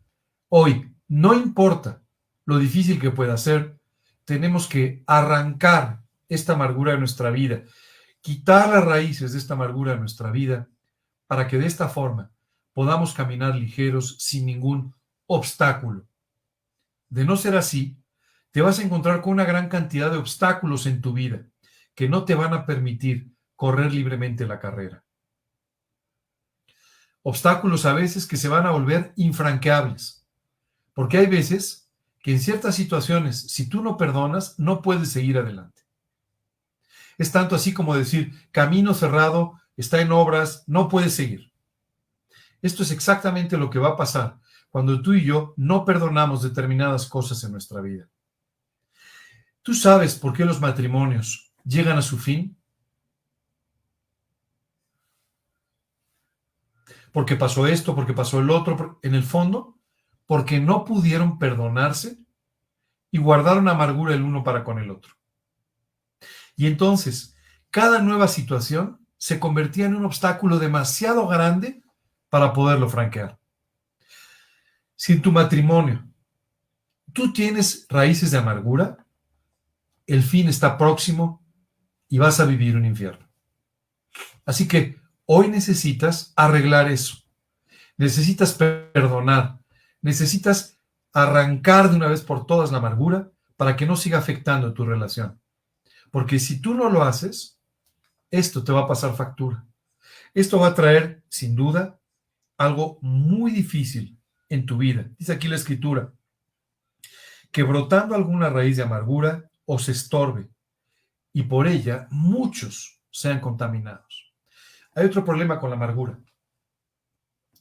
hoy, no importa lo difícil que pueda ser, tenemos que arrancar esta amargura de nuestra vida, quitar las raíces de esta amargura de nuestra vida, para que de esta forma podamos caminar ligeros sin ningún obstáculo. De no ser así, te vas a encontrar con una gran cantidad de obstáculos en tu vida que no te van a permitir correr libremente la carrera. Obstáculos a veces que se van a volver infranqueables, porque hay veces que en ciertas situaciones, si tú no perdonas, no puedes seguir adelante. Es tanto así como decir, camino cerrado, está en obras, no puedes seguir. Esto es exactamente lo que va a pasar cuando tú y yo no perdonamos determinadas cosas en nuestra vida. ¿Tú sabes por qué los matrimonios llegan a su fin? Porque pasó esto, porque pasó el otro. En el fondo, porque no pudieron perdonarse y guardaron amargura el uno para con el otro. Y entonces, cada nueva situación se convertía en un obstáculo demasiado grande para poderlo franquear. Si en tu matrimonio tú tienes raíces de amargura, el fin está próximo y vas a vivir un infierno. Así que hoy necesitas arreglar eso. Necesitas perdonar. Necesitas arrancar de una vez por todas la amargura para que no siga afectando tu relación. Porque si tú no lo haces, esto te va a pasar factura. Esto va a traer, sin duda, algo muy difícil en tu vida. Dice aquí la Escritura, que brotando alguna raíz de amargura os estorbe, y por ella muchos sean contaminados. Hay otro problema con la amargura.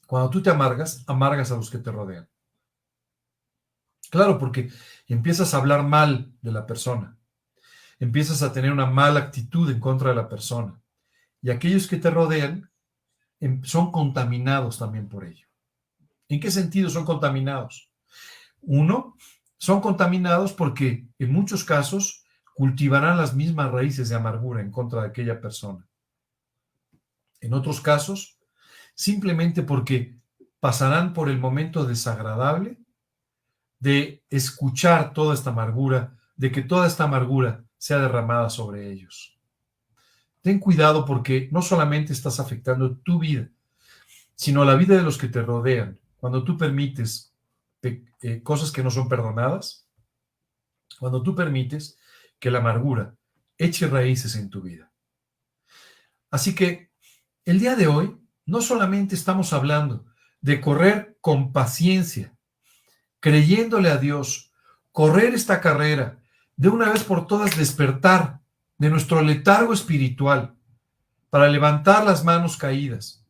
Cuando tú te amargas, amargas a los que te rodean. Claro, porque empiezas a hablar mal de la persona, empiezas a tener una mala actitud en contra de la persona, y aquellos que te rodean son contaminados también por ello. ¿En qué sentido son contaminados? Uno, son contaminados porque en muchos casos cultivarán las mismas raíces de amargura en contra de aquella persona. En otros casos, simplemente porque pasarán por el momento desagradable de escuchar toda esta amargura, de que toda esta amargura sea derramada sobre ellos. Ten cuidado porque no solamente estás afectando tu vida, sino la vida de los que te rodean. Cuando tú permites cosas que no son perdonadas, cuando tú permites que la amargura eche raíces en tu vida. Así que el día de hoy no solamente estamos hablando de correr con paciencia, creyéndole a Dios, correr esta carrera, de una vez por todas despertar de nuestro letargo espiritual, para levantar las manos caídas,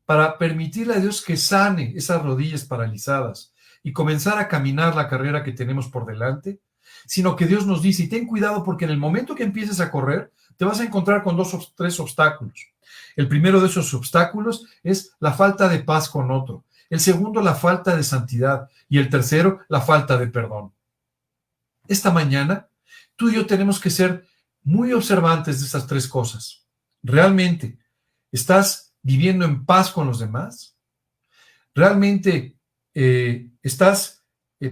para permitirle a Dios que sane esas rodillas paralizadas y comenzar a caminar la carrera que tenemos por delante, sino que Dios nos dice, y ten cuidado porque en el momento que empieces a correr, te vas a encontrar con 2 o 3 obstáculos. El primero de esos obstáculos es la falta de paz con otro. El segundo, la falta de santidad. Y el tercero, la falta de perdón. Esta mañana, tú y yo tenemos que ser muy observantes de estas 3 cosas. ¿Realmente estás viviendo en paz con los demás? ¿Realmente estás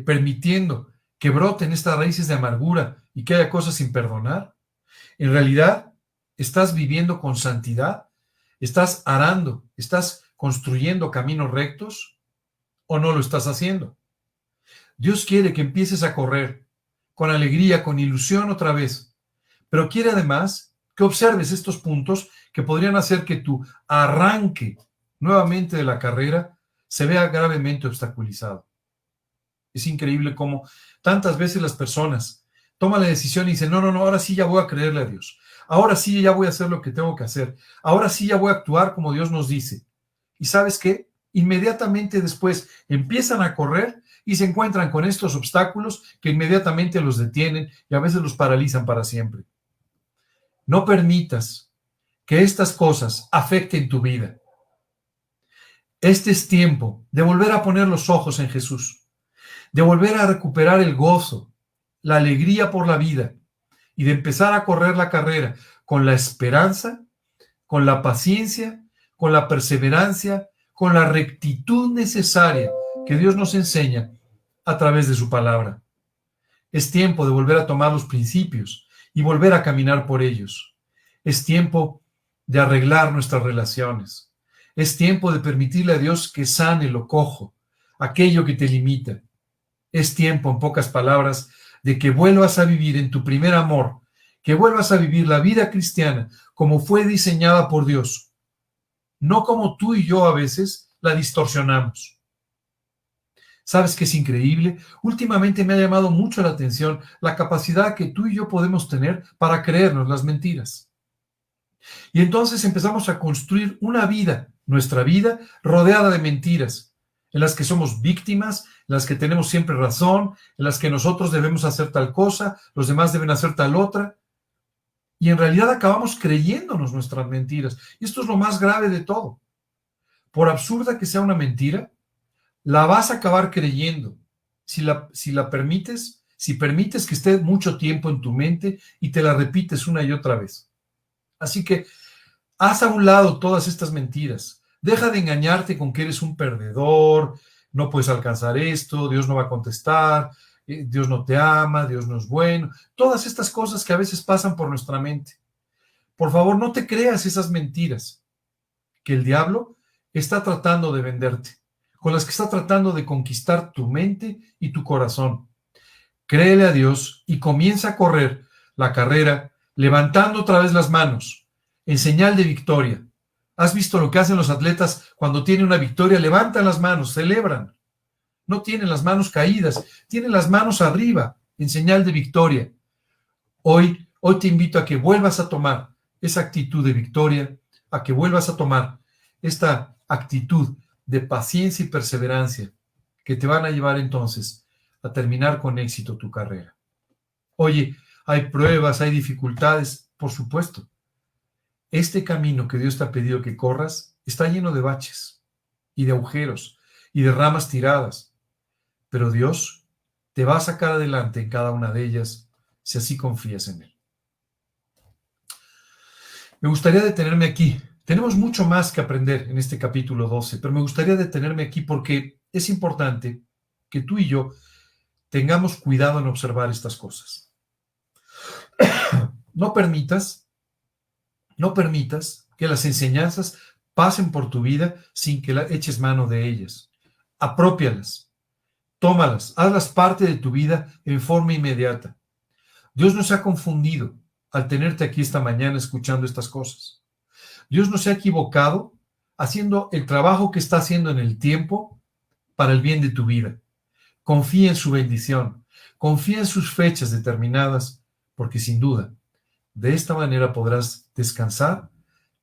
permitiendo que broten estas raíces de amargura y que haya cosas sin perdonar? ¿En realidad estás viviendo con santidad? ¿Estás arando? ¿Estás construyendo caminos rectos? ¿O no lo estás haciendo? Dios quiere que empieces a correr con alegría, con ilusión otra vez, pero quiere además que observes estos puntos que podrían hacer que tu arranque nuevamente de la carrera se vea gravemente obstaculizado. Es increíble cómo tantas veces las personas toman la decisión y dicen, no, ahora sí ya voy a creerle a Dios. Ahora sí ya voy a hacer lo que tengo que hacer. Ahora sí ya voy a actuar como Dios nos dice. ¿Y sabes qué? Inmediatamente después empiezan a correr y se encuentran con estos obstáculos que inmediatamente los detienen y a veces los paralizan para siempre. No permitas que estas cosas afecten tu vida. Este es tiempo de volver a poner los ojos en Jesús, de volver a recuperar el gozo, la alegría por la vida y de empezar a correr la carrera con la esperanza, con la paciencia, con la perseverancia, con la rectitud necesaria que Dios nos enseña a través de su palabra. Es tiempo de volver a tomar los principios y volver a caminar por ellos. Es tiempo de arreglar nuestras relaciones. Es tiempo de permitirle a Dios que sane lo cojo, aquello que te limita. Es tiempo, en pocas palabras, de que vuelvas a vivir en tu primer amor, que vuelvas a vivir la vida cristiana como fue diseñada por Dios, no como tú y yo a veces la distorsionamos. ¿Sabes qué es increíble? Últimamente me ha llamado mucho la atención la capacidad que tú y yo podemos tener para creernos las mentiras. Y entonces empezamos a construir una vida, nuestra vida, rodeada de mentiras, en las que somos víctimas, en las que tenemos siempre razón, en las que nosotros debemos hacer tal cosa, los demás deben hacer tal otra. Y en realidad acabamos creyéndonos nuestras mentiras. Y esto es lo más grave de todo. Por absurda que sea una mentira, la vas a acabar creyendo si la permites, si permites que esté mucho tiempo en tu mente y te la repites una y otra vez. Así que haz a un lado todas estas mentiras. Deja de engañarte con que eres un perdedor, no puedes alcanzar esto, Dios no va a contestar, Dios no te ama, Dios no es bueno. Todas estas cosas que a veces pasan por nuestra mente. Por favor, no te creas esas mentiras que el diablo está tratando de venderte, con las que está tratando de conquistar tu mente y tu corazón. Créele a Dios y comienza a correr la carrera levantando otra vez las manos en señal de victoria, ¿Has visto lo que hacen los atletas cuando tienen una victoria? Levantan las manos, celebran. No tienen las manos caídas, tienen las manos arriba en señal de victoria. Hoy te invito a que vuelvas a tomar esa actitud de victoria, a que vuelvas a tomar esta actitud de paciencia y perseverancia que te van a llevar entonces a terminar con éxito tu carrera. Oye, hay pruebas, hay dificultades, por supuesto. Este camino que Dios te ha pedido que corras está lleno de baches y de agujeros y de ramas tiradas, pero Dios te va a sacar adelante en cada una de ellas si así confías en Él. Me gustaría detenerme aquí. Tenemos mucho más que aprender en este capítulo 12, pero me gustaría detenerme aquí porque es importante que tú y yo tengamos cuidado en observar estas cosas. No permitas que las enseñanzas pasen por tu vida sin que eches mano de ellas. Apropialas, tómalas, hazlas parte de tu vida en forma inmediata. Dios no se ha confundido al tenerte aquí esta mañana escuchando estas cosas. Dios no se ha equivocado haciendo el trabajo que está haciendo en el tiempo para el bien de tu vida. Confía en su bendición, confía en sus fechas determinadas, porque sin duda, de esta manera podrás descansar,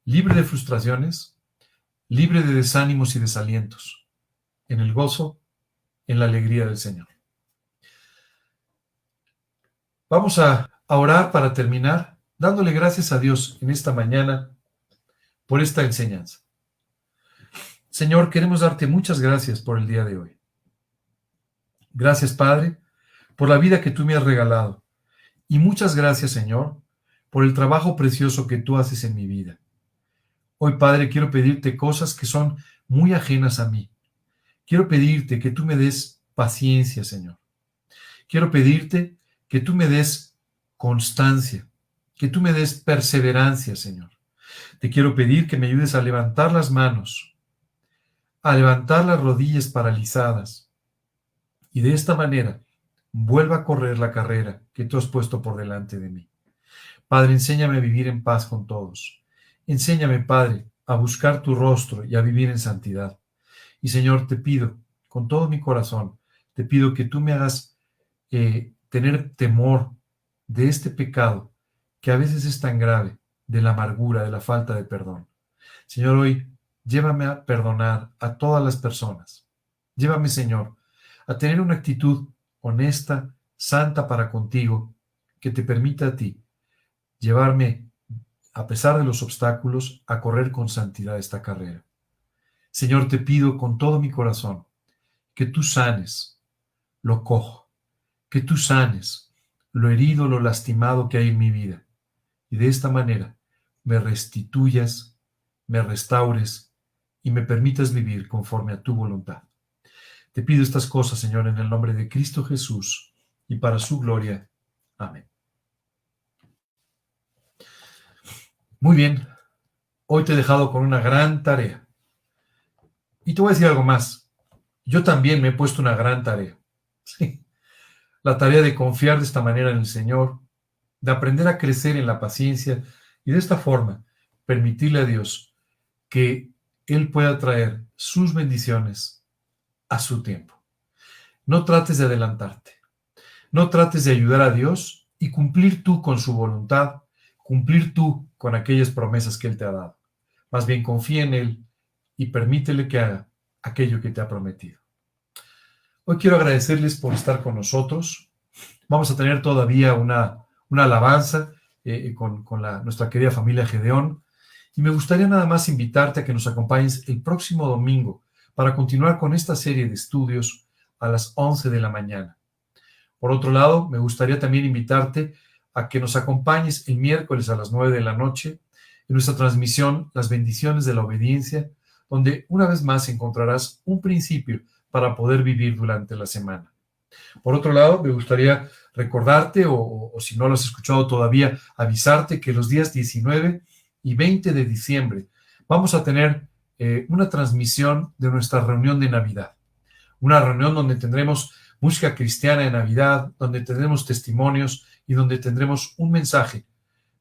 libre de frustraciones, libre de desánimos y desalientos, en el gozo, en la alegría del Señor. Vamos a orar para terminar, dándole gracias a Dios en esta mañana por esta enseñanza. Señor, queremos darte muchas gracias por el día de hoy. Gracias, Padre, por la vida que tú me has regalado. Y muchas gracias, Señor, por el trabajo precioso que tú haces en mi vida. Hoy, Padre, quiero pedirte cosas que son muy ajenas a mí. Quiero pedirte que tú me des paciencia, Señor. Quiero pedirte que tú me des constancia, que tú me des perseverancia, Señor. Te quiero pedir que me ayudes a levantar las manos, a levantar las rodillas paralizadas y de esta manera vuelva a correr la carrera que tú has puesto por delante de mí. Padre, enséñame a vivir en paz con todos. Enséñame, Padre, a buscar tu rostro y a vivir en santidad. Y, Señor, te pido, con todo mi corazón, te pido que tú me hagas tener temor de este pecado que a veces es tan grave, de la amargura, de la falta de perdón. Señor, hoy llévame a perdonar a todas las personas. Llévame, Señor, a tener una actitud honesta, santa para contigo, que te permita a ti llevarme, a pesar de los obstáculos, a correr con santidad esta carrera. Señor, te pido con todo mi corazón que tú sanes lo cojo, que tú sanes lo herido, lo lastimado que hay en mi vida, y de esta manera me restituyas, me restaures y me permitas vivir conforme a tu voluntad. Te pido estas cosas, Señor, en el nombre de Cristo Jesús y para su gloria. Amén. Muy bien, hoy te he dejado con una gran tarea. Y te voy a decir algo más. Yo también me he puesto una gran tarea. Sí. La tarea de confiar de esta manera en el Señor, de aprender a crecer en la paciencia y de esta forma permitirle a Dios que Él pueda traer sus bendiciones a su tiempo. No trates de adelantarte. No trates de ayudar a Dios y cumplir tú con su voluntad, cumplir tú con aquellas promesas que Él te ha dado. Más bien confía en Él y permítele que haga aquello que te ha prometido. Hoy quiero agradecerles por estar con nosotros. Vamos a tener todavía una alabanza con nuestra querida familia Gedeón. Y me gustaría nada más invitarte a que nos acompañes el próximo domingo para continuar con esta serie de estudios a las 11 de la mañana. Por otro lado, me gustaría también invitarte a que nos acompañes el miércoles a las 9 de la noche en nuestra transmisión Las bendiciones de la obediencia, donde una vez más encontrarás un principio para poder vivir durante la semana. Por otro lado, me gustaría recordarte, o si no lo has escuchado todavía, avisarte que los días 19 y 20 de diciembre vamos a tener una transmisión de nuestra reunión de Navidad. Una reunión donde tendremos música cristiana de Navidad, donde tendremos testimonios y donde tendremos un mensaje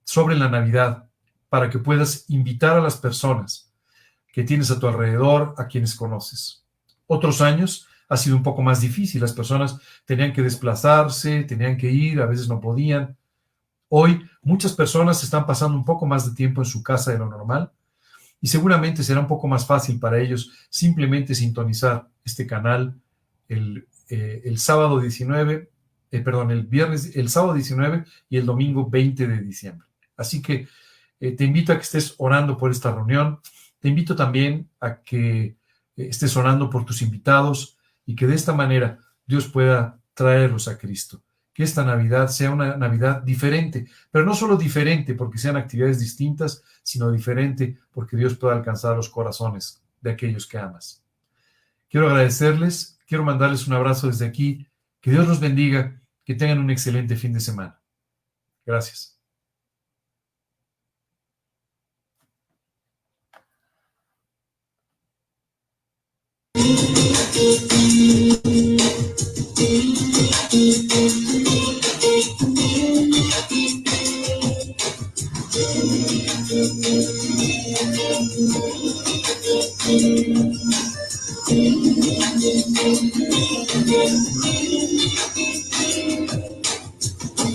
sobre la Navidad para que puedas invitar a las personas que tienes a tu alrededor, a quienes conoces. Otros años ha sido un poco más difícil. Las personas tenían que desplazarse, tenían que ir, a veces no podían. Hoy muchas personas están pasando un poco más de tiempo en su casa de lo normal y seguramente será un poco más fácil para ellos simplemente sintonizar este canal el sábado 19, el sábado 19 y el domingo 20 de diciembre. Así que te invito a que estés orando por esta reunión. Te invito también a que estés orando por tus invitados y que de esta manera Dios pueda traerlos a Cristo. Que esta Navidad sea una Navidad diferente, pero no solo diferente porque sean actividades distintas, sino diferente porque Dios pueda alcanzar los corazones de aquellos que amas. Quiero agradecerles, quiero mandarles un abrazo desde aquí, que Dios los bendiga, que tengan un excelente fin de semana. Gracias.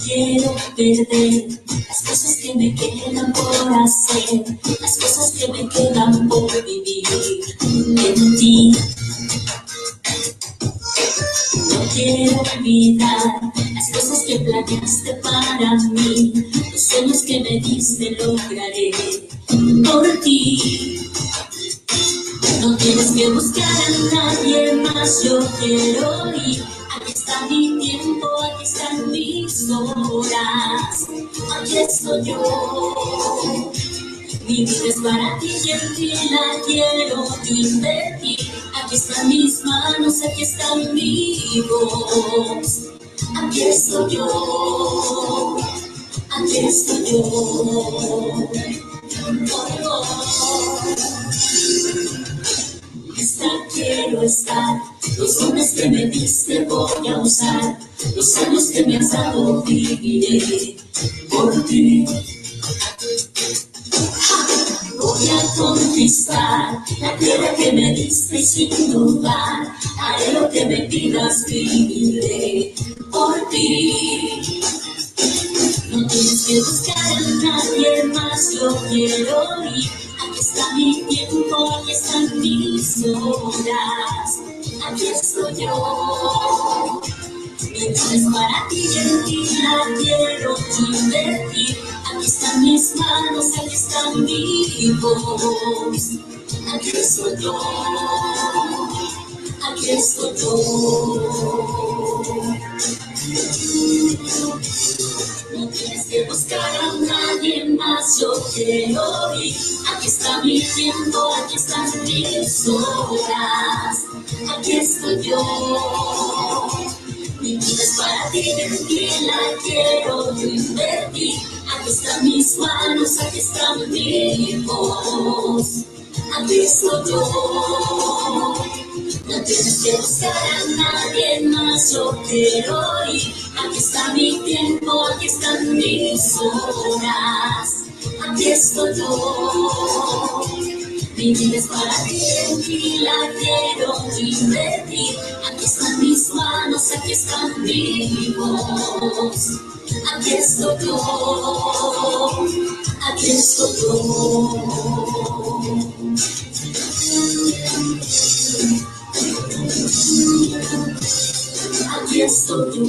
Quiero perder las cosas que me quedan por hacer, las cosas que me quedan por vivir en ti. No quiero olvidar las cosas que planeaste para mí, los sueños que me diste lograré por ti. No tienes que buscar a nadie más, yo quiero ir. Aquí está mi tiempo, aquí están mis horas, aquí estoy yo. Mi vida es para ti y en ti la quiero invertir. Aquí están mis manos, aquí está mi voz. Aquí estoy yo, aquí estoy yo. Quiero estar, los dones que me diste voy a usar, los años que me has dado viviré por ti. Voy a conquistar la tierra que me diste y sin dudar haré lo que me pidas, viviré por ti. No tienes que buscar a nadie más, yo quiero ir. Aquí está mi tiempo, aquí están mis horas, aquí estoy yo. Mi vida es para ti y en ti la quiero invertir. Aquí están mis manos, aquí está mi voz. Aquí estoy yo, aquí estoy yo. No tienes que buscar a nadie más, yo quiero ir. Aquí está mi tiempo, aquí están mis horas, aquí estoy yo. Mi vida es para ti, en ti la quiero invertir. Aquí están mis manos, aquí está mi voz, aquí estoy yo. No tienes que buscar a nadie más, yo quiero ir. Aquí está mi tiempo, aquí están mis horas, aquí estoy yo. Mi vida es para ti, en ti la quiero invertir. Aquí están mis manos, aquí está mi voz. Aquí estoy yo, aquí estoy yo. Aquí estoy yo.